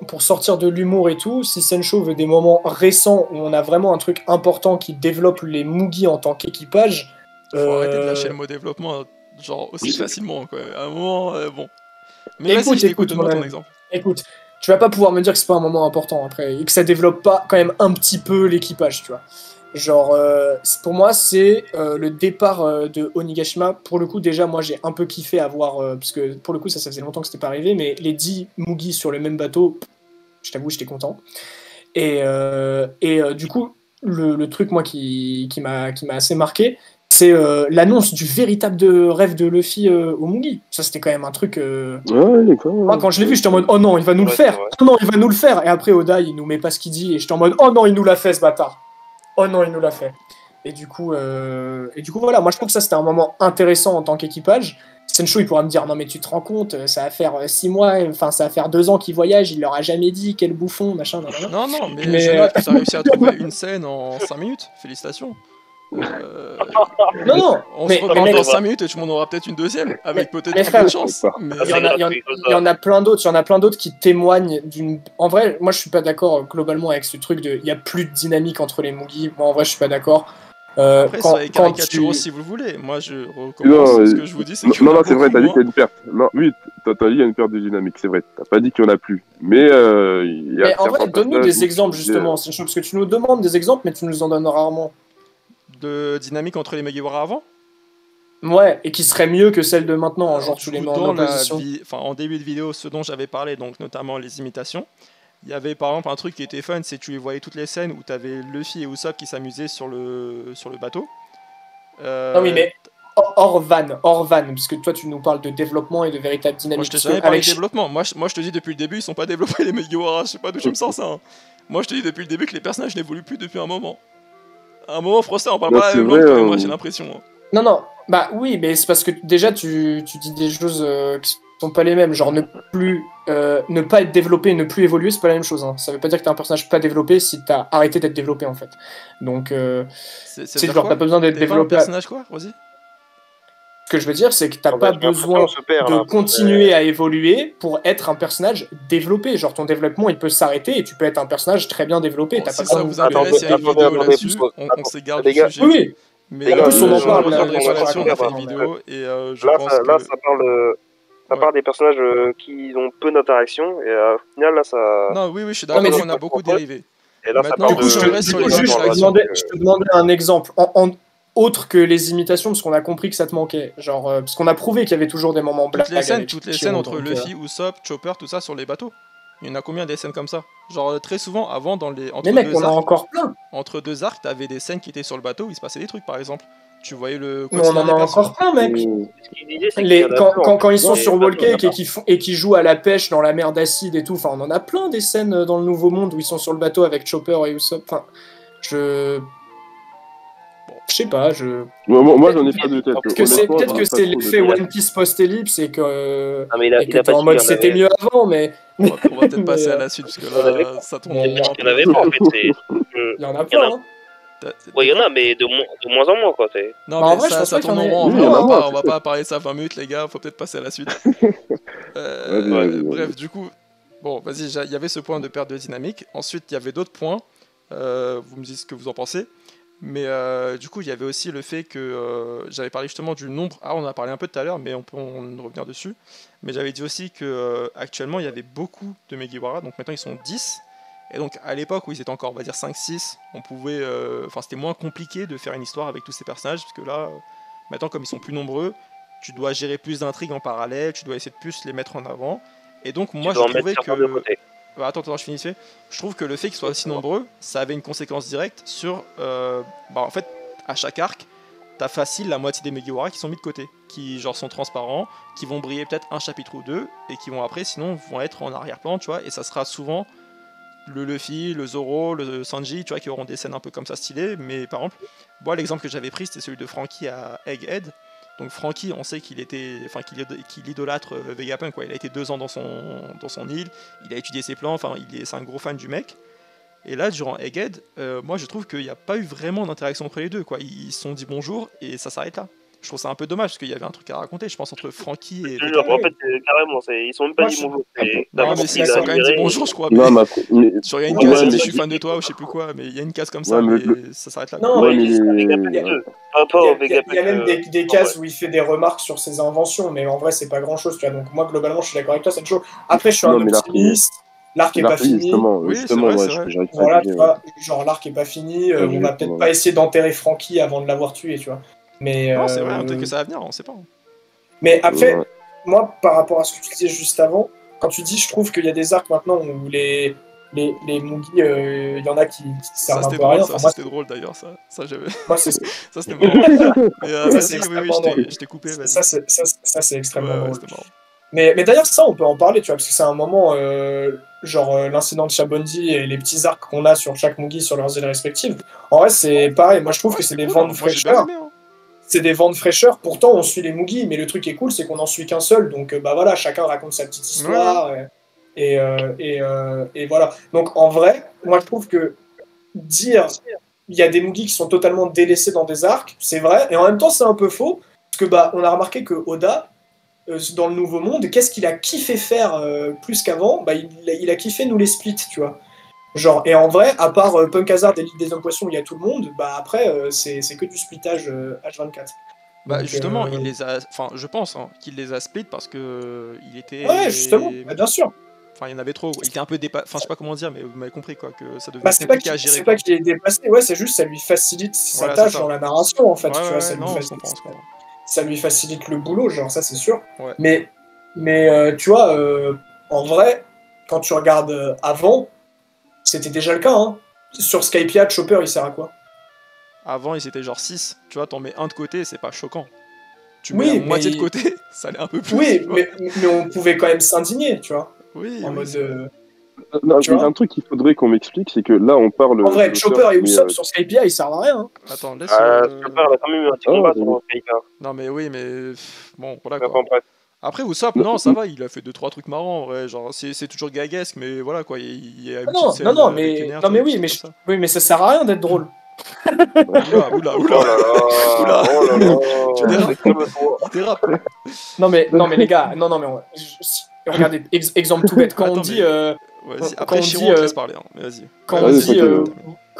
pour sortir de l'humour et tout, si Sencho veut des moments récents où on a vraiment un truc important qui développe les Mugi en tant qu'équipage... Faut arrêter de lâcher le mot développement, genre, aussi facilement, quoi. À un moment, bon. Mais vas-y, je t'écoute, donne-moi ton exemple. Écoute, tu vas pas pouvoir me dire que c'est pas un moment important après, et que ça développe pas quand même un petit peu l'équipage, tu vois. Genre, pour moi, c'est le départ de Onigashima. Pour le coup, déjà, moi, j'ai un peu kiffé avoir... parce que, pour le coup, ça faisait longtemps que c'était pas arrivé, mais les 10 Mugi sur le même bateau, je t'avoue, j'étais content. Et du coup, le truc, moi, qui m'a assez marqué, c'est l'annonce du véritable rêve de Luffy au Mugi. Ça, c'était quand même un truc... Ouais, quand même. Moi, quand je l'ai vu, j'étais en mode, oh non, il va nous le faire. Oh non, il va nous le faire. Et après, Oda, il nous met pas ce qu'il dit. Et j'étais en mode, oh non, il nous l'a fait, ce bâtard. Oh non, il nous l'a fait. Et du coup, voilà, moi je trouve que ça c'était un moment intéressant en tant qu'équipage. Sencho, il pourra me dire, non mais tu te rends compte, ça va faire 6 mois, enfin ça va faire 2 ans qu'il voyage, il leur a jamais dit, quel bouffon, machin, nan. Non, non, mais je note que tu as réussi à trouver une scène en 5 minutes. Félicitations. Non, on se reparle dans 5 minutes et tu m'en auras peut-être une deuxième, avec peut-être un peu de chance. Mais... Il y en a plein d'autres qui témoignent d'une... En vrai, moi je suis pas d'accord globalement avec ce truc de... Il y a plus de dynamique entre les Mugi, moi en vrai je suis pas d'accord. Après, soyez caricaturaux si vous le voulez. Moi, je recommence. Ce que je vous dis, c'est qu'il y en a non, c'est vrai, t'as dit moins. qu'il y a une perte. Non, oui, t'as dit qu'il y a une perte de dynamique, c'est vrai. T'as pas dit qu'il y en a plus. Mais il y a. Mais en vrai, donne-nous des exemples, justement, parce que tu nous demandes des exemples, mais tu nous en donnes rarement. De dynamique entre les Mugiwara avant? Ouais, et qui serait mieux que celle de maintenant, alors, genre tu les mets en opposition. En début de vidéo, ce dont j'avais parlé, donc notamment les imitations. Il y avait par exemple un truc qui était fun, c'est que tu les voyais toutes les scènes où tu avais Luffy et Usopp qui s'amusaient sur le bateau. Non oui, mais hors van, parce que toi tu nous parles de développement et de véritable dynamique. Moi je t'ai jamais parlé de développement, moi je te dis depuis le début ils sont pas développés les Mugiwara, je sais pas d'où tu me sens ça. Hein. Moi je te dis depuis le début que les personnages n'évoluent plus depuis un moment. À un moment français on parle pas la même langue que moi j'ai l'impression. Hein. Non, bah oui, mais c'est parce que déjà tu dis des choses qui sont pas les mêmes, genre ne pas être développé et ne plus évoluer, c'est pas la même chose. Hein. Ça veut pas dire que t'es un personnage pas développé si t'as arrêté d'être développé en fait. Donc c'est genre t'as pas besoin d'être développé. Un personnage quoi, Rosie? Ce que je veux dire, c'est que t'as pas besoin de continuer à évoluer pour être un personnage développé. Genre ton développement, il peut s'arrêter et tu peux être un personnage très bien développé. Bon, si ça vous intéresse, il y a une vidéo là-dessus. On s'égare du sujet. Oui. Mais en plus, on en parle. On a fait une vidéo et je pense que... Là, ça parle des personnages qui ont peu d'interaction et au final, là, ça... Non, oui, je suis d'accord, on a beaucoup dérivé. Et là, maintenant, je te reste sur les je te demandais un exemple. Autre que les imitations, parce qu'on a compris que ça te manquait. Genre, parce qu'on a prouvé qu'il y avait toujours des moments blagues. Toutes les scènes entre Luffy, Usopp, Chopper, tout ça sur les bateaux. Il y en a combien des scènes comme ça? Genre très souvent avant dans les mais mec, on a encore plein. Entre deux arcs, t'avais des scènes qui étaient sur le bateau où il se passait des trucs par exemple. Tu voyais le on en a encore plein mec. Quand ils sont sur Wall Cake et qui jouent à la pêche dans la mer d'acide et tout, enfin on en a plein des scènes dans le Nouveau Monde où ils sont sur le bateau avec Chopper et Usopp. Enfin, je sais pas, moi j'en ai pas de tête. Peut-être que c'est l'effet One Piece post-ellipse et que t'es en mode c'était mieux avant, mais... On va peut-être passer à la suite, parce que là, ça tombe... Il y en avait pas, en fait. Il y en a plein, hein. Ouais, il y en a, mais de moins en moins, quoi. Non, mais en vrai, ça tourne en rond. On va pas parler de ça 20 minutes, les gars. Faut peut-être passer à la suite. Bref, du coup... Bon, vas-y, il y avait ce point de perte de dynamique. Ensuite, il y avait d'autres points. Vous me dites ce que vous en pensez. Mais du coup, il y avait aussi le fait que j'avais parlé justement du nombre. Ah, on en a parlé un peu tout à l'heure, mais on peut revenir dessus. Mais j'avais dit aussi que actuellement, il y avait beaucoup de Mugiwara. Donc maintenant, ils sont 10. Et donc à l'époque où ils étaient encore, on va dire 5-6, on pouvait, enfin c'était moins compliqué de faire une histoire avec tous ces personnages, parce que là, maintenant comme ils sont plus nombreux, tu dois gérer plus d'intrigues en parallèle, tu dois essayer de plus les mettre en avant. Et donc moi je trouvais que... Attends, je finissais. Je trouve que le fait qu'ils soient aussi nombreux, ça avait une conséquence directe sur... en fait, à chaque arc, t'as facile la moitié des Mugiwara qui sont mis de côté, qui genre sont transparents, qui vont briller peut-être un chapitre ou deux, et qui vont après, sinon, vont être en arrière-plan, tu vois, et ça sera souvent le Luffy, le Zoro, le Sanji, tu vois, qui auront des scènes un peu comme ça stylées, mais par exemple, moi l'exemple que j'avais pris, c'était celui de Franky à Egghead. Donc Franky, on sait qu'il idolâtre Vegapunk, quoi. Il a été 2 ans dans son île, il a étudié ses plans, enfin c'est un gros fan du mec. Et là, durant Egghead, moi je trouve qu'il n'y a pas eu vraiment d'interaction entre les deux, quoi. Ils se sont dit bonjour et ça s'arrête là. Je trouve ça un peu dommage parce qu'il y avait un truc à raconter, je pense, entre Franky et... En fait, carrément, ils sont même pas dit bonjour. Non, mais si, ils ont quand même dit bonjour, je crois. Sur il y a une case, je suis fan de toi ou je sais plus quoi, mais il y a une case comme ça, mais ça s'arrête là. Non, il y a même des cases où il fait des remarques sur ses inventions, mais en vrai, c'est pas grand chose, tu vois. Donc, moi, globalement, je suis d'accord avec toi, c'est chaud. Après, je suis un optimiste. L'arc est pas fini. Justement, voilà, tu vois, genre l'arc est pas fini, on va peut-être pas essayer d'enterrer Franky avant de l'avoir tué, tu vois. Mais non, c'est vrai, peut-être que ça va venir, on sait pas. Mais après, moi, par rapport à ce que tu disais juste avant, quand tu dis, je trouve qu'il y a des arcs maintenant où les Mugi, il y en a qui servent un peu à rien. Ça, c'était drôle d'ailleurs, ça j'avais. Moi, c'est ça, c'était marrant. Mais je t'ai coupé. Ça, c'est extrêmement drôle. Mais d'ailleurs, ça, on peut en parler, tu vois, parce que c'est un moment, l'incident de Shabondi et les petits arcs qu'on a sur chaque Mugi sur leurs îles respectives. En vrai, c'est pareil. Moi, je trouve que c'est des vents de fraîcheur. C'est des vents de fraîcheur. Pourtant, on suit les Mugi, mais le truc qui est cool, c'est qu'on n'en suit qu'un seul. Donc, voilà, chacun raconte sa petite histoire. Et voilà. Donc, en vrai, moi, je trouve que dire il y a des Mugi qui sont totalement délaissés dans des arcs, c'est vrai. Et en même temps, c'est un peu faux. Parce que, on a remarqué que Oda, dans le Nouveau Monde, qu'est-ce qu'il a kiffé faire plus qu'avant? Il a kiffé nous les splits, tu vois. Genre, et en vrai, à part Punk Hazard et l'île des hommes poissons où il y a tout le monde, après, c'est que du splittage H24. Donc, justement, il les a. Enfin, je pense qu'il les a split parce que il était. Ouais, justement, bien sûr. Enfin, il y en avait trop. Il était un peu dépassé. Enfin, je sais pas comment dire, mais vous m'avez compris, quoi, que ça devenait compliqué à gérer. C'est pas qu'il est dépassé, ouais, c'est juste ça lui facilite sa tâche dans la narration, en fait. Tu vois, ça lui facilite le boulot, genre, ça, c'est sûr. Ouais. Mais tu vois, en vrai, quand tu regardes avant, c'était déjà le cas, hein. Sur Skypiea, Chopper, il sert à quoi? Avant, ils étaient genre 6. Tu vois, t'en mets un de côté, c'est pas choquant. Tu mets moitié de côté, ça allait un peu plus. Oui, mais on pouvait quand même s'indigner, tu vois. Oui, en mode... Non, il y a un truc qu'il faudrait qu'on m'explique, c'est que là, on parle... En vrai, Chopper et Usopp sur Skypiea, ils servent à rien. Hein. Attends, laisse... Chopper, il a quand même eu un petit combat sur Skypiea. Non, mais oui, mais... Bon, voilà, quoi. Après, Usopp, non, ça va, il a fait 2-3 trucs marrants, en vrai. Genre, c'est toujours gaguesque, mais voilà, quoi. Il y a une petite scène mais ça sert à rien d'être drôle. Oula. Tu dérapes. Non mais les gars, regardez, exemple tout bête, quand on dit... Après, Shiro, on te laisse parler, mais vas-y. Quand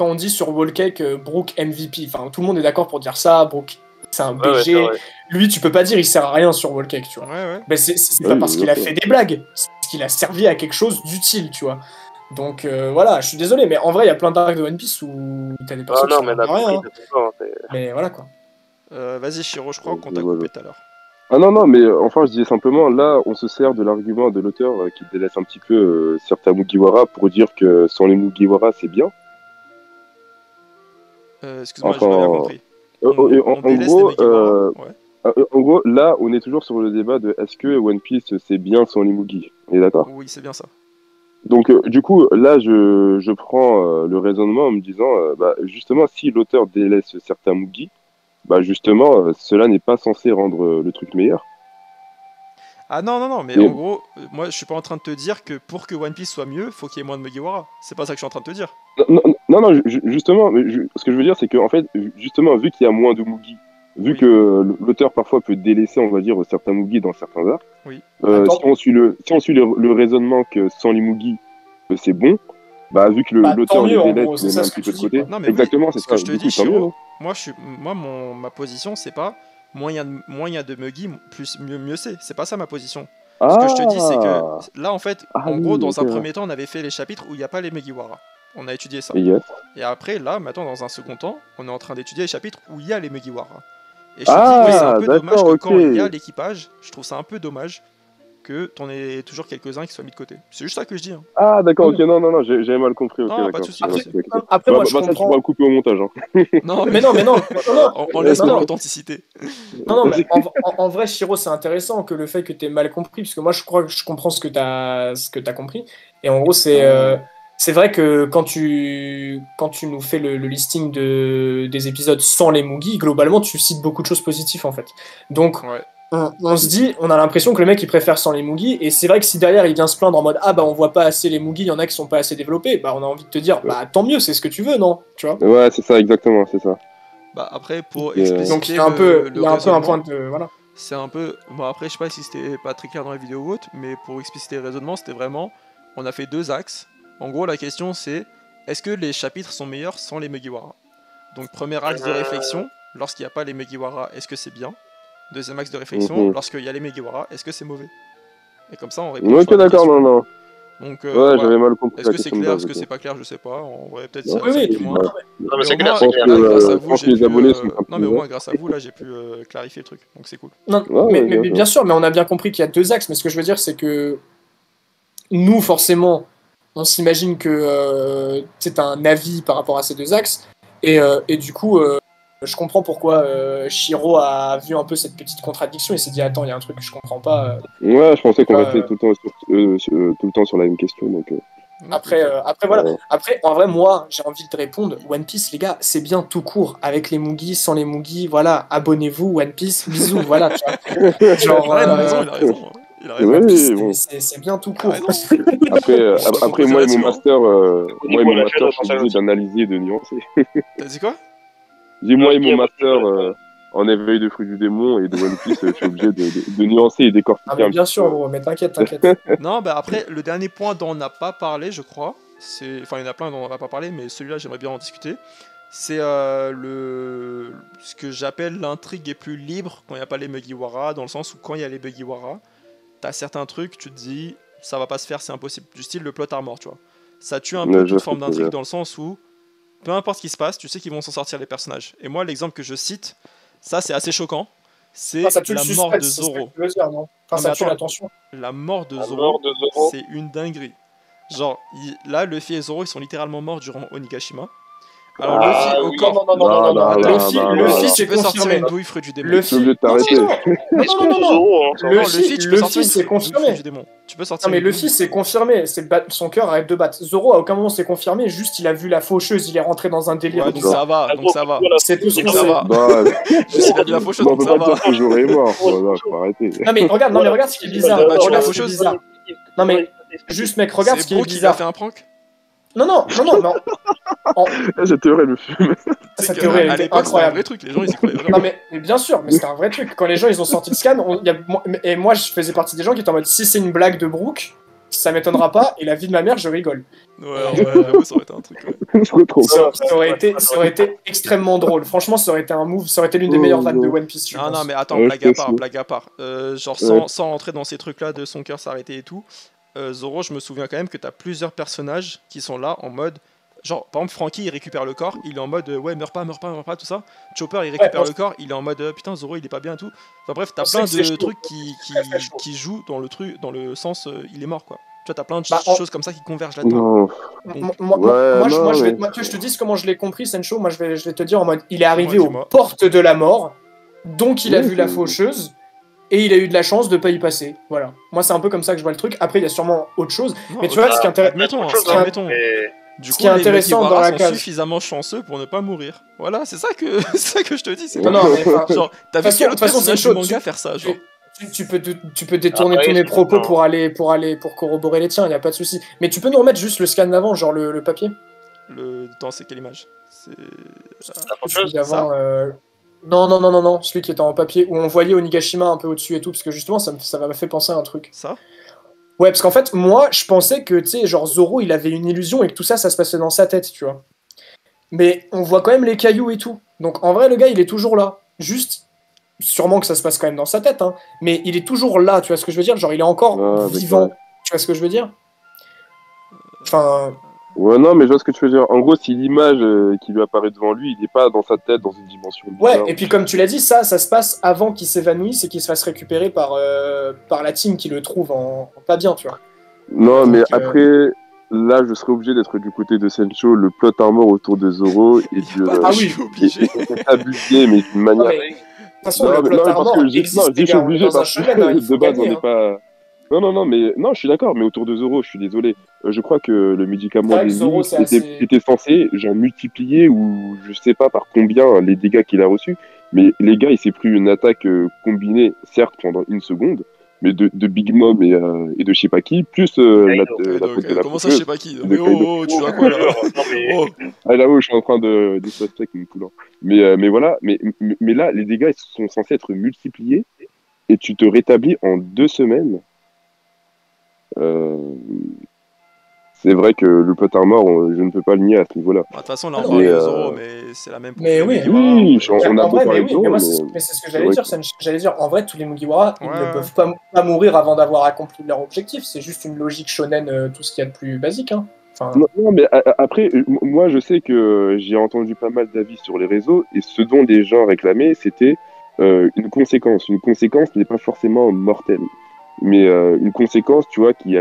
on dit sur Wallcake Brook MVP, enfin, tout le monde est d'accord pour dire ça, Brook, c'est un BG. Lui, tu peux pas dire il sert à rien sur Wallcake, tu vois. Mais c'est pas parce qu'il a fait des blagues, c'est parce qu'il a servi à quelque chose d'utile, tu vois. Donc voilà, je suis désolé, mais en vrai, il y a plein d'arcs de One Piece où t'as des personnes qui servent à rien. Mais voilà, quoi. Vas-y, Shiro, je crois qu'on t'a coupé tout à l'heure. Ah non, mais enfin, je disais simplement, là, on se sert de l'argument de l'auteur qui délaisse un petit peu certains Mugiwara pour dire que sans les Mugiwara, c'est bien. Excuse-moi, j'ai pas bien compris. En gros, là, on est toujours sur le débat de est-ce que One Piece, c'est bien sans les Mugi. On est d'accord? Oui, c'est bien ça. Donc, du coup, là, je prends le raisonnement en me disant, justement, si l'auteur délaisse certains Mugi, justement, cela n'est pas censé rendre le truc meilleur. Ah non, mais en gros, moi je suis pas en train de te dire que pour que One Piece soit mieux, faut qu'il y ait moins de Mugiwara. C'est pas ça que je suis en train de te dire. Non, justement, ce que je veux dire, c'est qu'en fait, justement, vu qu'il y a moins de Mugi, vu que l'auteur parfois peut délaisser, on va dire, certains Mugi dans certains arcs, si on suit le raisonnement que sans les Mugi, c'est bon, vu que l'auteur les délaisse, il met un petit peu de côté. Non, mais exactement, c'est ce que je te dis, Shiro, ma position, c'est pas moins il y a de Mugi, mieux c'est. C'est pas ça ma position. Ce que je te dis, c'est que là, en fait, Ah en oui, gros, dans un ok. premier temps, on avait fait les chapitres où il n'y a pas les Mugiwara. On a étudié ça. Yes. Et après, là, maintenant, dans un second temps, on est en train d'étudier les chapitres où il y a les Mugiwara. Et je te dis que c'est un peu dommage d'accord, que ok. quand il y a l'équipage, je trouve ça un peu dommage que t'en aies toujours quelques-uns qui soient mis de côté. C'est juste ça que je dis. Hein. Ah, d'accord, ok, non, j'avais mal compris. Ok, Non, pas d'accord. de soucis. Après, moi, je ça, tu comprends. pourras le couper au montage. Hein. Non, Mais non, on laisse Non, pour non. l'authenticité. Non, mais en vrai, Shiro, c'est intéressant que le fait que tu aies mal compris, parce que moi, je crois que je comprends ce que tu as compris. Et en gros, c'est vrai que quand tu nous fais le listing des épisodes sans les Mugi, globalement, tu cites beaucoup de choses positives, en fait. Donc, Ouais. on se dit, on a l'impression que le mec, il préfère sans les Mugi. Et c'est vrai que si derrière, il vient se plaindre en mode, ah bah, on voit pas assez les Mugi, il y en a qui sont pas assez développés, bah, on a envie de te dire, bah, tant mieux, c'est ce que tu veux, non? Tu vois? Ouais, c'est ça, exactement, c'est ça. Bah après, pour Et, expliciter Donc, il y a un peu un raisonnement, point de. Voilà. c'est un peu... Bon après, je sais pas si c'était pas très clair dans la vidéo ou autre, mais pour expliciter le raisonnement, c'était vraiment... On a fait 2 axes. En gros, la question c'est, est-ce que les chapitres sont meilleurs sans les Mugiwara? Donc premier axe de réflexion, lorsqu'il n'y a pas les Mugiwara, est-ce que c'est bien? Deuxième axe de réflexion, lorsqu'il y a les Mugiwara, est-ce que c'est mauvais? Et comme ça, on répond Ok, à la d'accord, question. non. Donc, Ouais, voilà. j'avais mal compris. Est-ce la que c'est question de clair, base, est-ce que ok. c'est pas clair, je sais pas. En vrai, peut-être Oui, ça oui. dit moins. Non, mais c'est Mais au clair, moins, c'est clair. là, grâce à vous, je pense j'ai que les pu, abonnés sont un peu non mais au plus moins grâce à vous, là, j'ai pu clarifier le truc. Donc c'est cool. Non, Ouais, mais bien bien sûr, mais on a bien compris qu'il y a 2 axes. Mais ce que je veux dire, c'est que nous, forcément, on s'imagine que c'est un avis par rapport à ces 2 axes. Et du coup, je comprends pourquoi Shiro a vu un peu cette petite contradiction. Il s'est dit, attends, il y a un truc que je comprends pas. Ouais, je pensais qu'on pas, restait tout le temps sur la même question. Donc, Après, voilà. Après, en vrai, moi, j'ai envie de répondre. One Piece, les gars, c'est bien tout court. Avec les Mugi, sans les Mugi, voilà. Abonnez-vous, One Piece, bisous, voilà. Tu vois. Genre, Ouais, il a raison, il a raison. Il a raison. Ouais, One Piece, bon. c'est bien tout Il a court. raison. Après moi et mon master, Voilà, je suis obligé d'analyser et de nuancer. T'as dit quoi? J'ai moi et mon master en éveil de fruits du démon et de One Piece, je suis obligé de nuancer et décortiquer Ah, mais un bien petit sûr, peu. gros, mais t'inquiète. Non, bah après, le dernier point dont on n'a pas parlé, je crois, c'est... Enfin, il y en a plein dont on n'a pas parlé, mais celui-là, j'aimerais bien en discuter. C'est ce que j'appelle l'intrigue est plus libre quand il n'y a pas les Mugiwara, dans le sens où quand il y a les Mugiwara, t'as certains trucs, tu te dis, ça va pas se faire, c'est impossible. Du style le plot armor, tu vois. Ça tue un peu toute forme d'intrigue dans le sens où, peu importe ce qui se passe, tu sais qu'ils vont s'en sortir les personnages. Et moi, l'exemple que je cite, ça c'est assez choquant, c'est la mort de Zoro. Ça tue l'attention. La mort de Zoro, c'est une dinguerie. Genre, là, Luffy et Zoro, ils sont littéralement morts durant Onigashima. Alors, Luffy au corps... Non, Luffy, tu peux sortir une douille fruit du démon. Luffy, non. Luffy, tu peux sortir c'est confirmé. du démon. Tu peux sortir. Non, mais Luffy, c'est confirmé. Son cœur arrête de battre. Zoro, à aucun moment, c'est confirmé. Juste, il a vu la faucheuse, il est rentré dans un délire. Ouais, donc ça va. C'est tout ce qu'on ça sait. va. S'il a vu la faucheuse, donc ça va. J'aurais mort. Faut arrêter. Non, mais regarde ce qui est bizarre. Tu la faucheuse. Non, mais juste, mec, regarde ce qui est bizarre. C'est Beau qui a fait un prank. Non. Cette théorie me fume. Cette théorie, elle était incroyable. C'était un vrai truc, les gens ils y croyaient vraiment. Non, mais bien sûr, mais c'était un vrai truc. Quand les gens ils ont sorti le scan, et moi je faisais partie des gens qui étaient en mode si c'est une blague de Brooke, ça m'étonnera pas, et la vie de ma mère, je rigole. Ouais, ça aurait été un truc. Ça aurait été extrêmement drôle. Franchement, ça aurait été un move, ça aurait été l'une des meilleures vannes de One Piece. Non, mais attends, blague à part. Genre, sans rentrer dans ces trucs là de son cœur s'arrêter et tout. Zoro, je me souviens quand même que t'as plusieurs personnages qui sont là en mode. Genre, par exemple, Franky il récupère le corps, il est en mode ouais, meurs pas, tout ça. Chopper il récupère le corps, il est en mode putain, Zoro il est pas bien et tout. Enfin bref, t'as plein de trucs qui jouent dans le sens il est mort quoi. Tu vois, t'as plein de choses comme ça qui convergent là-dedans. Moi, je te dis comment je l'ai compris, Sencho. Moi, je vais te dire en mode il est arrivé aux portes de la mort, donc il a vu la faucheuse. Et il a eu de la chance de pas y passer. Voilà. Moi, c'est un peu comme ça que je vois le truc. Après, il y a sûrement autre chose. Mais tu vois, ce qui est intéressant. Du coup, les Mugiwara sont suffisamment chanceux pour ne pas mourir. Voilà, c'est ça que je te dis. Non, mais genre, t'as vu quel autre personnage du manga faire ça, genre. Tu peux détourner tous mes propos pour corroborer les tiens, il y a pas de souci. Mais tu peux nous remettre juste le scan d'avant, genre le papier. Attends, c'est quelle image? Celui d'avant. Non, celui qui était en papier, où on voyait Onigashima un peu au-dessus et tout, parce que justement, ça m'a fait penser à un truc. Ça? Ouais, parce qu'en fait, moi, je pensais que, tu sais, genre Zoro, il avait une illusion et que tout ça, ça se passait dans sa tête, tu vois. Mais on voit quand même les cailloux et tout. Donc, en vrai, le gars, il est toujours là. Juste, sûrement que ça se passe quand même dans sa tête, hein, mais il est toujours là, tu vois ce que je veux dire? Genre, il est encore vivant, tu vois ce que je veux dire? Enfin... Ouais, non, mais je vois ce que tu veux dire. En gros, si l'image qui lui apparaît devant lui, il n'est pas dans sa tête, dans une dimension bizarre. Ouais, et puis comme tu l'as dit, ça se passe avant qu'il s'évanouisse et qu'il se fasse récupérer par la team qui le trouve en pas bien, tu vois. Non, donc, mais après, là, je serais obligé d'être du côté de Sencho, le plot armor autour de Zoro, et ah oui, obligé. C'est abusé, mais d'une manière... De toute façon, le plot armor existe, je suis obligé dans un shonen, hein, il faut de base, on gagner, n'est pas... Non, mais non, je suis d'accord, mais autour de Zoro, je suis désolé. Je crois que le médicament était censé, genre, multiplier ou je sais pas par combien les dégâts qu'il a reçus. Mais les gars, il s'est pris une attaque combinée, certes, pendant une seconde, mais de Big Mom et de je sais pas qui, plus la faute de la comment ça, je sais pas qui? Mais oh, tu vois quoi là? Ah là, je suis en train de avec mon poulant. Mais voilà, mais là, les dégâts ils sont censés être multipliés et tu te rétablis en 2 semaines. C'est vrai que le plot armor, je ne peux pas le nier à ce niveau-là. De toute façon, là, on parle de Zoro, mais c'est la même. Mais oui, on a beau parler de Zoro, mais c'est ce que j'allais dire. J'allais dire, en vrai, tous les Mugiwara, ils ne peuvent pas mourir avant d'avoir accompli leur objectif. C'est juste une logique shonen, tout ce qu'il y a de plus basique. Hein. Enfin... Non, mais après, moi, je sais que j'ai entendu pas mal d'avis sur les réseaux, et ce dont les gens réclamaient, c'était une conséquence. Une conséquence n'est pas forcément mortelle. Mais une conséquence, tu vois, qui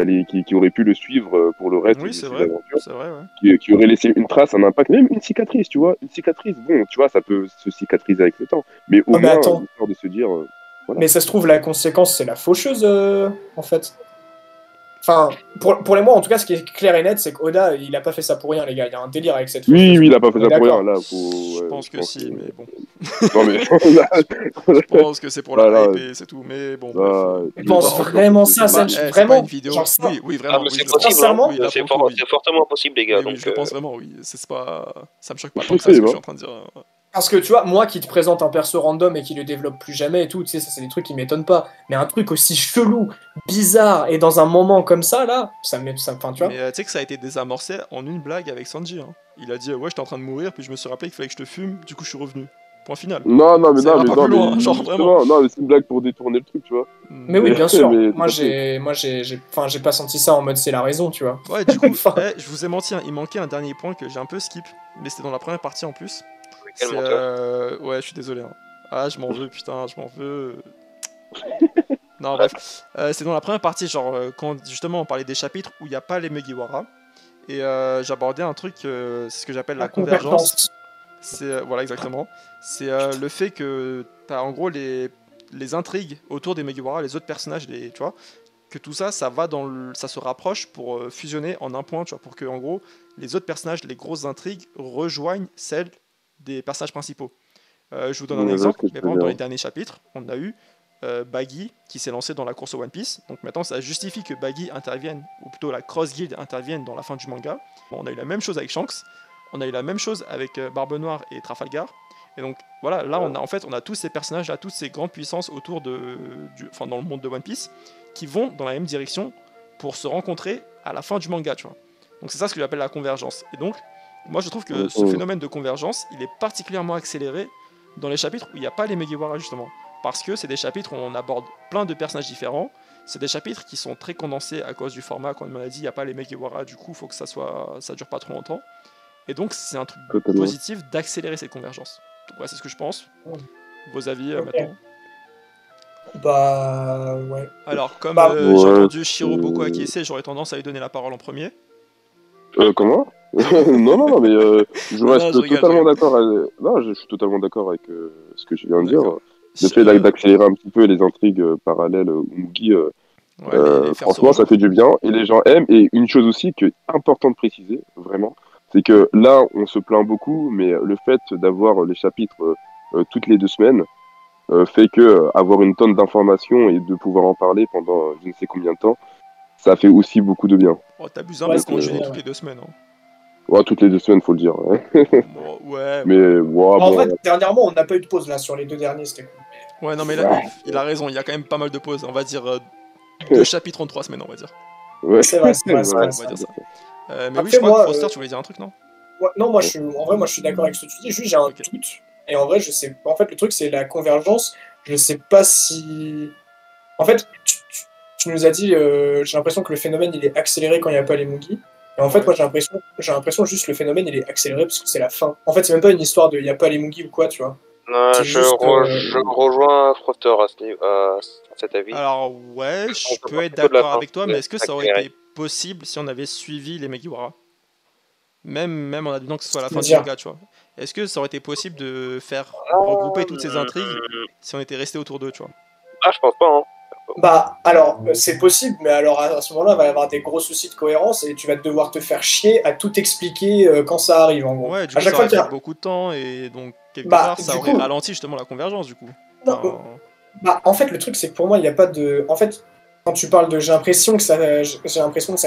aurait pu le suivre pour le reste de ses aventures, c'est vrai, ouais. qui aurait laissé une trace, un impact, même une cicatrice, tu vois, une cicatrice, bon, tu vois, ça peut se cicatriser avec le temps, mais au moins, histoire de se dire, voilà. Mais ça se trouve, la conséquence, c'est la faucheuse, en fait. Enfin, pour les mois, en tout cas, ce qui est clair et net, c'est qu'Oda, il a pas fait ça pour rien, les gars. Il y a un délire avec cette faucheuse. Oui, il a pas fait ça pour rien, là. Je pense que si, mais bon. Non, mais... je pense que c'est pour la hype et c'est tout, mais bon. Je pense vraiment ça, vraiment. Oui, vraiment. C'est possible, c'est fortement possible, les gars. Je pense vraiment, oui. Ça me choque pas tant que ça, ce que je suis en train de dire. Parce que tu vois, moi qui te présente un perso random et qui le développe plus jamais et tout, tu sais, ça c'est des trucs qui m'étonnent pas. Mais un truc aussi chelou, bizarre et dans un moment comme ça, là, ça tu vois. Mais tu sais que ça a été désamorcé en une blague avec Sanji. Hein. Il a dit, ouais, j'étais en train de mourir, puis je me suis rappelé qu'il fallait que je te fume, du coup je suis revenu. Point final. Non, mais c'est une blague pour détourner le truc, tu vois. Mais oui, bien sûr. Moi, j'ai pas senti ça en mode c'est la raison, tu vois. Ouais, du coup, je vous ai menti, hein, il manquait un dernier point que j'ai un peu skip, mais c'était dans la première partie en plus. Ouais, je suis désolé. Hein. Ah, je m'en veux, putain, je m'en veux. Non, bref. C'est dans la première partie, genre, quand justement on parlait des chapitres où il n'y a pas les Mugiwara. Et j'abordais un truc, c'est ce que j'appelle la convergence. Voilà, exactement. C'est le fait que t'as en gros les intrigues autour des Mugiwara, les autres personnages, tu vois, que tout ça, ça se rapproche pour fusionner en un point, tu vois, pour que en gros les autres personnages, les grosses intrigues rejoignent celles des personnages principaux. Je vous donne un exemple. Mais par exemple, dans les derniers chapitres, on a eu Baggy qui s'est lancé dans la course au One Piece. Donc maintenant, ça justifie que Baggy intervienne, ou plutôt la Cross Guild intervienne dans la fin du manga. Bon, on a eu la même chose avec Shanks. On a eu la même chose avec Barbe Noire et Trafalgar. Et donc voilà, là on a tous ces personnages, là, toutes ces grandes puissances autour dans le monde de One Piece, qui vont dans la même direction pour se rencontrer à la fin du manga, tu vois. Donc c'est ça ce que j'appelle la convergence. Et donc, moi je trouve que ce phénomène de convergence, il est particulièrement accéléré dans les chapitres où il n'y a pas les Mugiwara justement. Parce que c'est des chapitres où on aborde plein de personnages différents. C'est des chapitres qui sont très condensés à cause du format. Comme on a dit, il n'y a pas les Mugiwara, du coup il faut que ça dure pas trop longtemps. Et donc c'est un truc positif d'accélérer cette convergence. Donc ouais, c'est ce que je pense. Vos avis maintenant? Bah ouais. Alors comme j'ai entendu Shiro beaucoup acquiescer, j'aurais tendance à lui donner la parole en premier. Comment? non, mais je reste totalement d'accord. Non, je suis totalement d'accord avec ce que je viens de dire. Le fait d'accélérer un petit peu les intrigues parallèles ou Mugi, franchement, ça fait du bien et les gens aiment. Et une chose aussi qui est important de préciser, vraiment, c'est que là, on se plaint beaucoup, mais le fait d'avoir les chapitres toutes les 2 semaines fait que avoir une tonne d'informations et de pouvoir en parler pendant je ne sais combien de temps, ça fait aussi beaucoup de bien. Oh, t'abuses un peu parce qu'on enchaîne toutes les 2 semaines. Hein. Ouais, toutes les 2 semaines, faut le dire. Ouais. Mais en fait, dernièrement, on n'a pas eu de pause là sur les 2 derniers, c'était cool. Ouais, non, mais là, il a raison, il y a quand même pas mal de pauses. On va dire 2 chapitres en 3 semaines, on va dire. Ouais, c'est vrai. On va dire ça. Mais après, oui, je crois que Foster, tu voulais dire un truc, non? Ouais, non, en vrai, moi, je suis d'accord avec ce que tu dis. Juste, j'ai un doute. Et en vrai, je sais. En fait, le truc, c'est la convergence. je sais pas si... En fait, tu nous as dit, j'ai l'impression que le phénomène, il est accéléré quand il n'y a pas les Mugi. Et en fait, moi, j'ai l'impression juste le phénomène, il est accéléré parce que c'est la fin. En fait, c'est même pas une histoire de il n'y a pas les Mugi ou quoi, tu vois. Je rejoins Froster à cet avis. Alors ouais, je peux être d'accord avec toi, mais est-ce que ça aurait été possible si on avait suivi les Megiwara? Même en admettant que ce soit la fin du manga, tu vois. Est-ce que ça aurait été possible de faire regrouper toutes ces intrigues si on était resté autour d'eux, tu vois? Ah, je pense pas, hein. Bah, alors, c'est possible, mais alors à ce moment-là, il va y avoir des gros soucis de cohérence et tu vas devoir te faire chier à tout expliquer quand ça arrive, en gros. Ouais, du coup, ça aurait pris beaucoup de temps et donc, quelque part, ça aurait ralenti justement la convergence, du coup. Bah, en fait, le truc, c'est que pour moi, il n'y a pas de... En fait, quand tu parles de j'ai l'impression que ça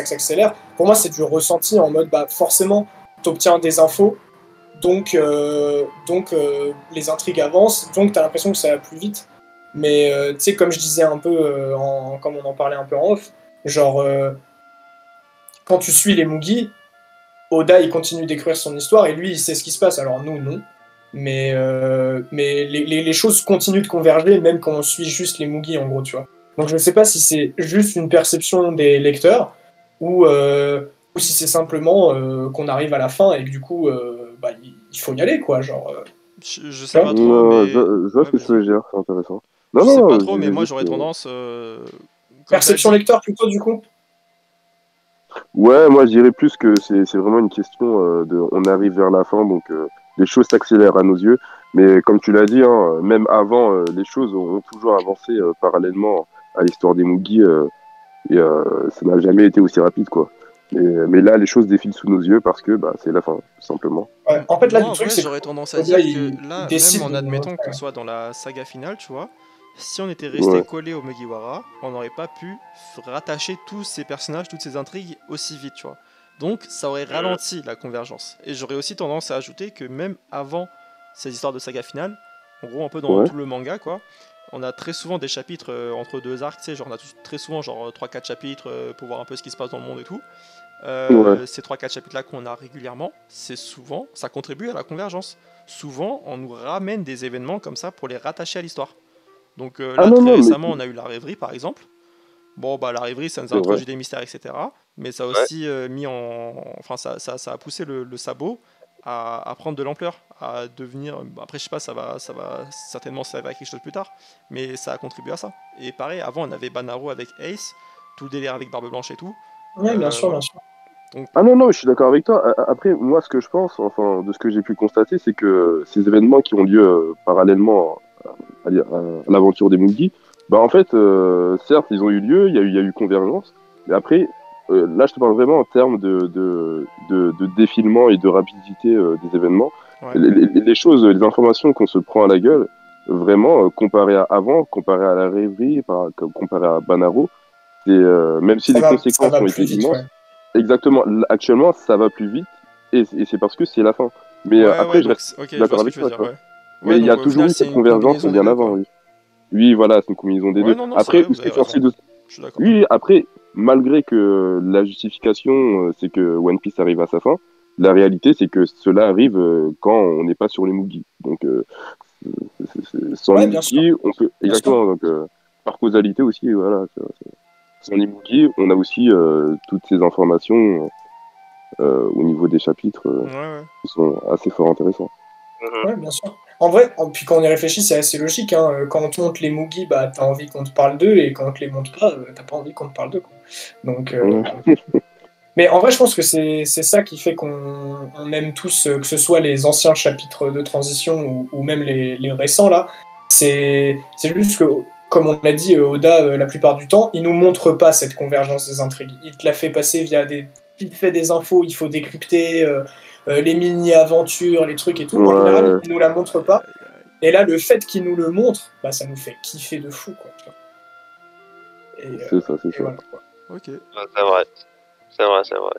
s'accélère, pour moi, c'est du ressenti en mode, bah, forcément, t'obtiens des infos, donc les intrigues avancent, donc t'as l'impression que ça va plus vite. Mais tu sais, comme je disais un peu, comme on en parlait un peu en off, genre, quand tu suis les Mugi, Oda il continue d'écrire son histoire et lui il sait ce qui se passe, alors nous non. Mais les choses continuent de converger même quand on suit juste les Mugi en gros, tu vois. Donc je ne sais pas si c'est juste une perception des lecteurs ou si c'est simplement qu'on arrive à la fin et que du coup bah, il faut y aller quoi, genre. Je sais pas trop, mais... Je vois ce que tu veux dire, c'est intéressant. Non, je sais pas trop, mais moi j'aurais tendance... Perception lecteur plutôt, du coup? Ouais, moi je dirais plus que c'est vraiment une question de... On arrive vers la fin, donc les choses s'accélèrent à nos yeux. Mais comme tu l'as dit, hein, même avant, les choses ont toujours avancé parallèlement à l'histoire des Mugi. Et ça n'a jamais été aussi rapide, quoi. Mais là, les choses défilent sous nos yeux parce que bah, c'est la fin, tout simplement. Ouais, en fait, là, moi, le truc, c'est j'aurais tendance à dire que là, même en admettant qu'on soit dans la saga finale, tu vois, si on était resté collé au Mugiwara, on n'aurait pas pu rattacher tous ces personnages, toutes ces intrigues aussi vite, tu vois. Donc, ça aurait ralenti la convergence. Et j'aurais aussi tendance à ajouter que même avant ces histoires de saga finale, en gros, un peu dans tout le manga, quoi, on a très souvent des chapitres entre deux arcs, tu sais, genre on a très souvent genre 3-4 chapitres pour voir un peu ce qui se passe dans le monde et tout. Ces 3-4 chapitres-là qu'on a régulièrement, c'est souvent, ça contribue à la convergence. Souvent, on nous ramène des événements comme ça pour les rattacher à l'histoire. Donc là, très récemment, on a eu la rêverie, par exemple. Bon, bah la rêverie, ça nous a introduit des mystères, etc. Mais ça a aussi mis en... Enfin, ça a poussé le sabot à prendre de l'ampleur, à devenir... Après, je sais pas, ça va certainement servir à quelque chose plus tard, mais ça a contribué à ça. Et pareil, avant, on avait Banaro avec Ace, tout le délire avec Barbe Blanche et tout. Ouais, bien sûr, bien sûr. Donc... Ah non, je suis d'accord avec toi. Après, moi, ce que je pense, enfin, de ce que j'ai pu constater, c'est que ces événements qui ont lieu parallèlement à l'aventure des Mugi, bah en fait, certes, ils ont eu lieu, il y a eu convergence, mais après, là, je te parle vraiment en termes de défilement et de rapidité des événements. Ouais. Les choses, les informations qu'on se prend à la gueule, vraiment, comparé à avant, comparé à la rêverie, comparé à Banaro, même si les conséquences ont été immenses, exactement, actuellement, ça va plus vite, et c'est parce que c'est la fin. Mais après, je reste d'accord avec toi. Mais il y a toujours eu cette convergence bien avant, oui. Oui, voilà, c'est une combinaison des deux. Non, après, où c'est forcé de... Oui, après, malgré que la justification, c'est que One Piece arrive à sa fin, la réalité, c'est que cela arrive quand on n'est pas sur les Mugi. Donc, sans les Mugi, on peut... Exactement, donc, par causalité aussi, voilà. Sans les Mugi, on a aussi toutes ces informations au niveau des chapitres qui sont assez fort intéressants. Ouais, bien sûr. En vrai, puis quand on y réfléchit, c'est assez logique. Hein. Quand on te montre les Mugi, bah, t'as envie qu'on te parle d'eux, et quand on te les montre pas, t'as pas envie qu'on te parle d'eux. Donc, mais en vrai, je pense que c'est ça qui fait qu'on aime tous, que ce soit les anciens chapitres de transition ou même les récents, là. C'est juste que, comme on l'a dit, Oda, la plupart du temps, il nous montre pas cette convergence des intrigues. Il te la fait passer via il te fait des infos, il faut décrypter... les mini-aventures, les trucs et tout, en général, ils nous la montrent pas. Et là, le fait qu'ils nous le montrent, bah, ça nous fait kiffer de fou, quoi. C'est ça. Voilà, quoi. Ok. C'est vrai.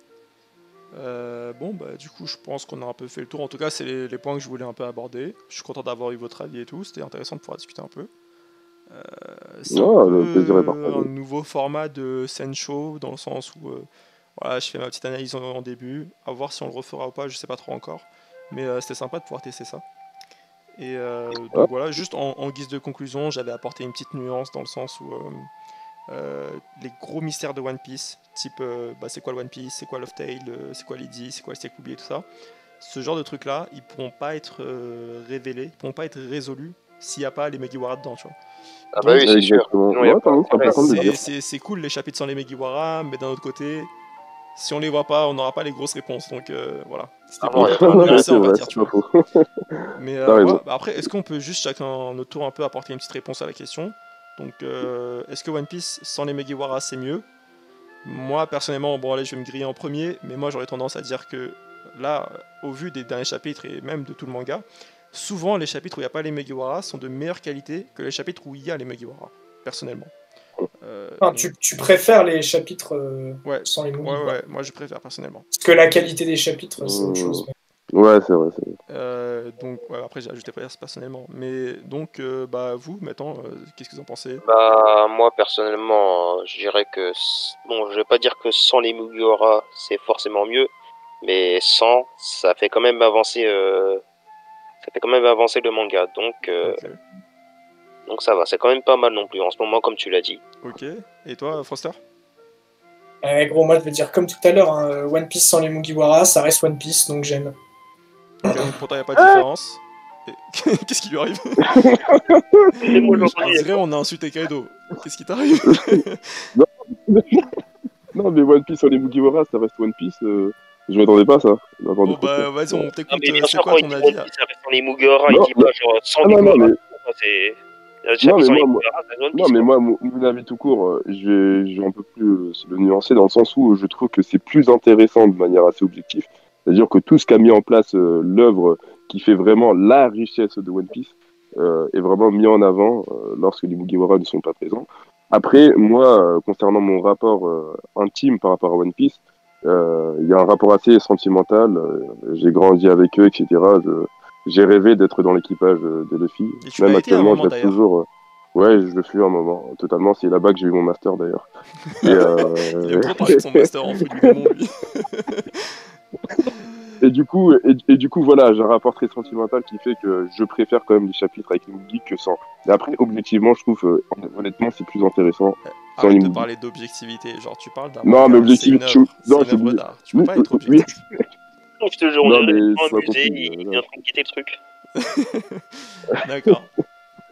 Bon, bah, du coup, je pense qu'on a un peu fait le tour. En tout cas, c'est les points que je voulais un peu aborder. Je suis content d'avoir eu votre avis et tout. C'était intéressant de pouvoir discuter un peu. C'est un nouveau format de Sensho, dans le sens où voilà, je fais ma petite analyse en début, à voir si on le refera ou pas, je sais pas trop encore. Mais c'était sympa de pouvoir tester ça. Et donc voilà, juste en guise de conclusion, j'avais apporté une petite nuance dans le sens où les gros mystères de One Piece, type c'est quoi le One Piece, c'est quoi Love Tale, c'est quoi Lydie, c'est quoi le siècle oublié, tout ça, ce genre de trucs là, ils pourront pas être révélés, ils pourront pas être résolus s'il n'y a pas les Megiwara dedans, tu vois. Ah bah oui, c'est sûr. C'est cool les chapitres sans les Megiwara, mais d'un autre côté, si on les voit pas, on n'aura pas les grosses réponses. Donc voilà. C'était pas nuancé, on va dire, tu vois. Mais après, est-ce qu'on peut juste chacun notre tour un peu apporter une petite réponse à la question? Donc, est-ce que One Piece sans les Megiwara c'est mieux? Moi personnellement, bon allez, je vais me griller en premier, mais moi j'aurais tendance à dire que là, au vu des derniers chapitres et même de tout le manga, souvent les chapitres où il n'y a pas les Megiwara sont de meilleure qualité que les chapitres où il y a les Megiwara, personnellement. Tu préfères les chapitres sans les Mugiwara? Ouais, moi je préfère personnellement. Parce que la qualité des chapitres, c'est autre chose. Ouais, c'est vrai. Donc, après, j'ai ajouté personnellement. Mais donc, vous, maintenant, qu'est-ce que vous en pensez? Bah, moi, personnellement, je dirais que... Bon, je vais pas dire que sans les Mugiwara, c'est forcément mieux. Mais sans, ça fait quand même avancer... Ça fait quand même avancer le manga. Donc ça va, c'est quand même pas mal non plus, en ce moment, comme tu l'as dit. Ok. Et toi, Foster? Gros, moi, je vais dire comme tout à l'heure, hein, One Piece sans les Mugiwara, ça reste One Piece, donc j'aime. Ok, donc pour toi, il n'y a pas de différence. Qu'est-ce qui lui arrive? On dirait on a insulté Kaido. Qu'est-ce qui t'arrive? Non, mais One Piece sans les Mugiwara, ça reste One Piece. Je m'attendais pas à ça. Bon, bah, vas-y, on t'écoute. C'est quoi ton avis? Ça reste sans les Mugiwara, il dit pas genre sans les Mugiwara. Non, mais moi, mon avis tout court, je vais un peu plus le nuancer dans le sens où je trouve que c'est plus intéressant de manière assez objective. C'est-à-dire que tout ce qu'a mis en place l'œuvre qui fait vraiment la richesse de One Piece est vraiment mis en avant lorsque les Mugiwara ne sont pas présents. Après, moi, concernant mon rapport intime par rapport à One Piece, il y a un rapport assez sentimental. J'ai grandi avec eux, etc. J'ai rêvé d'être dans l'équipage de Luffy. Même actuellement, je rêve toujours. Ouais, je le suis un moment, totalement. C'est là-bas que j'ai eu mon master d'ailleurs. Il aime trop parler de son master en fou du démon, lui. Et du coup, voilà, j'ai un rapport très sentimental qui fait que je préfère quand même les chapitres avec les Mugi que sans. Et après, objectivement, je trouve, honnêtement, c'est plus intéressant. Arrête de parler d'objectivité, genre tu parles d'un. Non, mais objectivité, c'est une œuvre d'art. Tu peux pas être objectif. Je te jure, on est dans le musée, il est en train de quitter le truc. D'accord.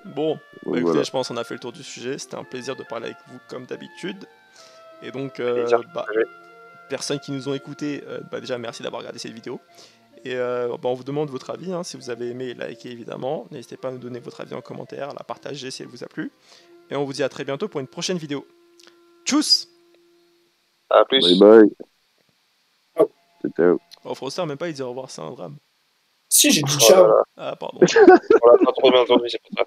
Bon, écoutez, voilà. je pense qu'on a fait le tour du sujet. C'était un plaisir de parler avec vous comme d'habitude. Et donc, personnes qui nous ont écoutés, déjà merci d'avoir regardé cette vidéo. Et on vous demande votre avis, hein, si vous avez aimé, likez évidemment. N'hésitez pas à nous donner votre avis en commentaire, à la partager si elle vous a plu. Et on vous dit à très bientôt pour une prochaine vidéo. Tchuss! À plus. Bye bye. Ciao. Oh, Froster, même pas il dit au revoir, c'est un drame. Si, j'ai dit ciao. Ah, pardon. On l'a pas trop bien entendu, c'est pour ça.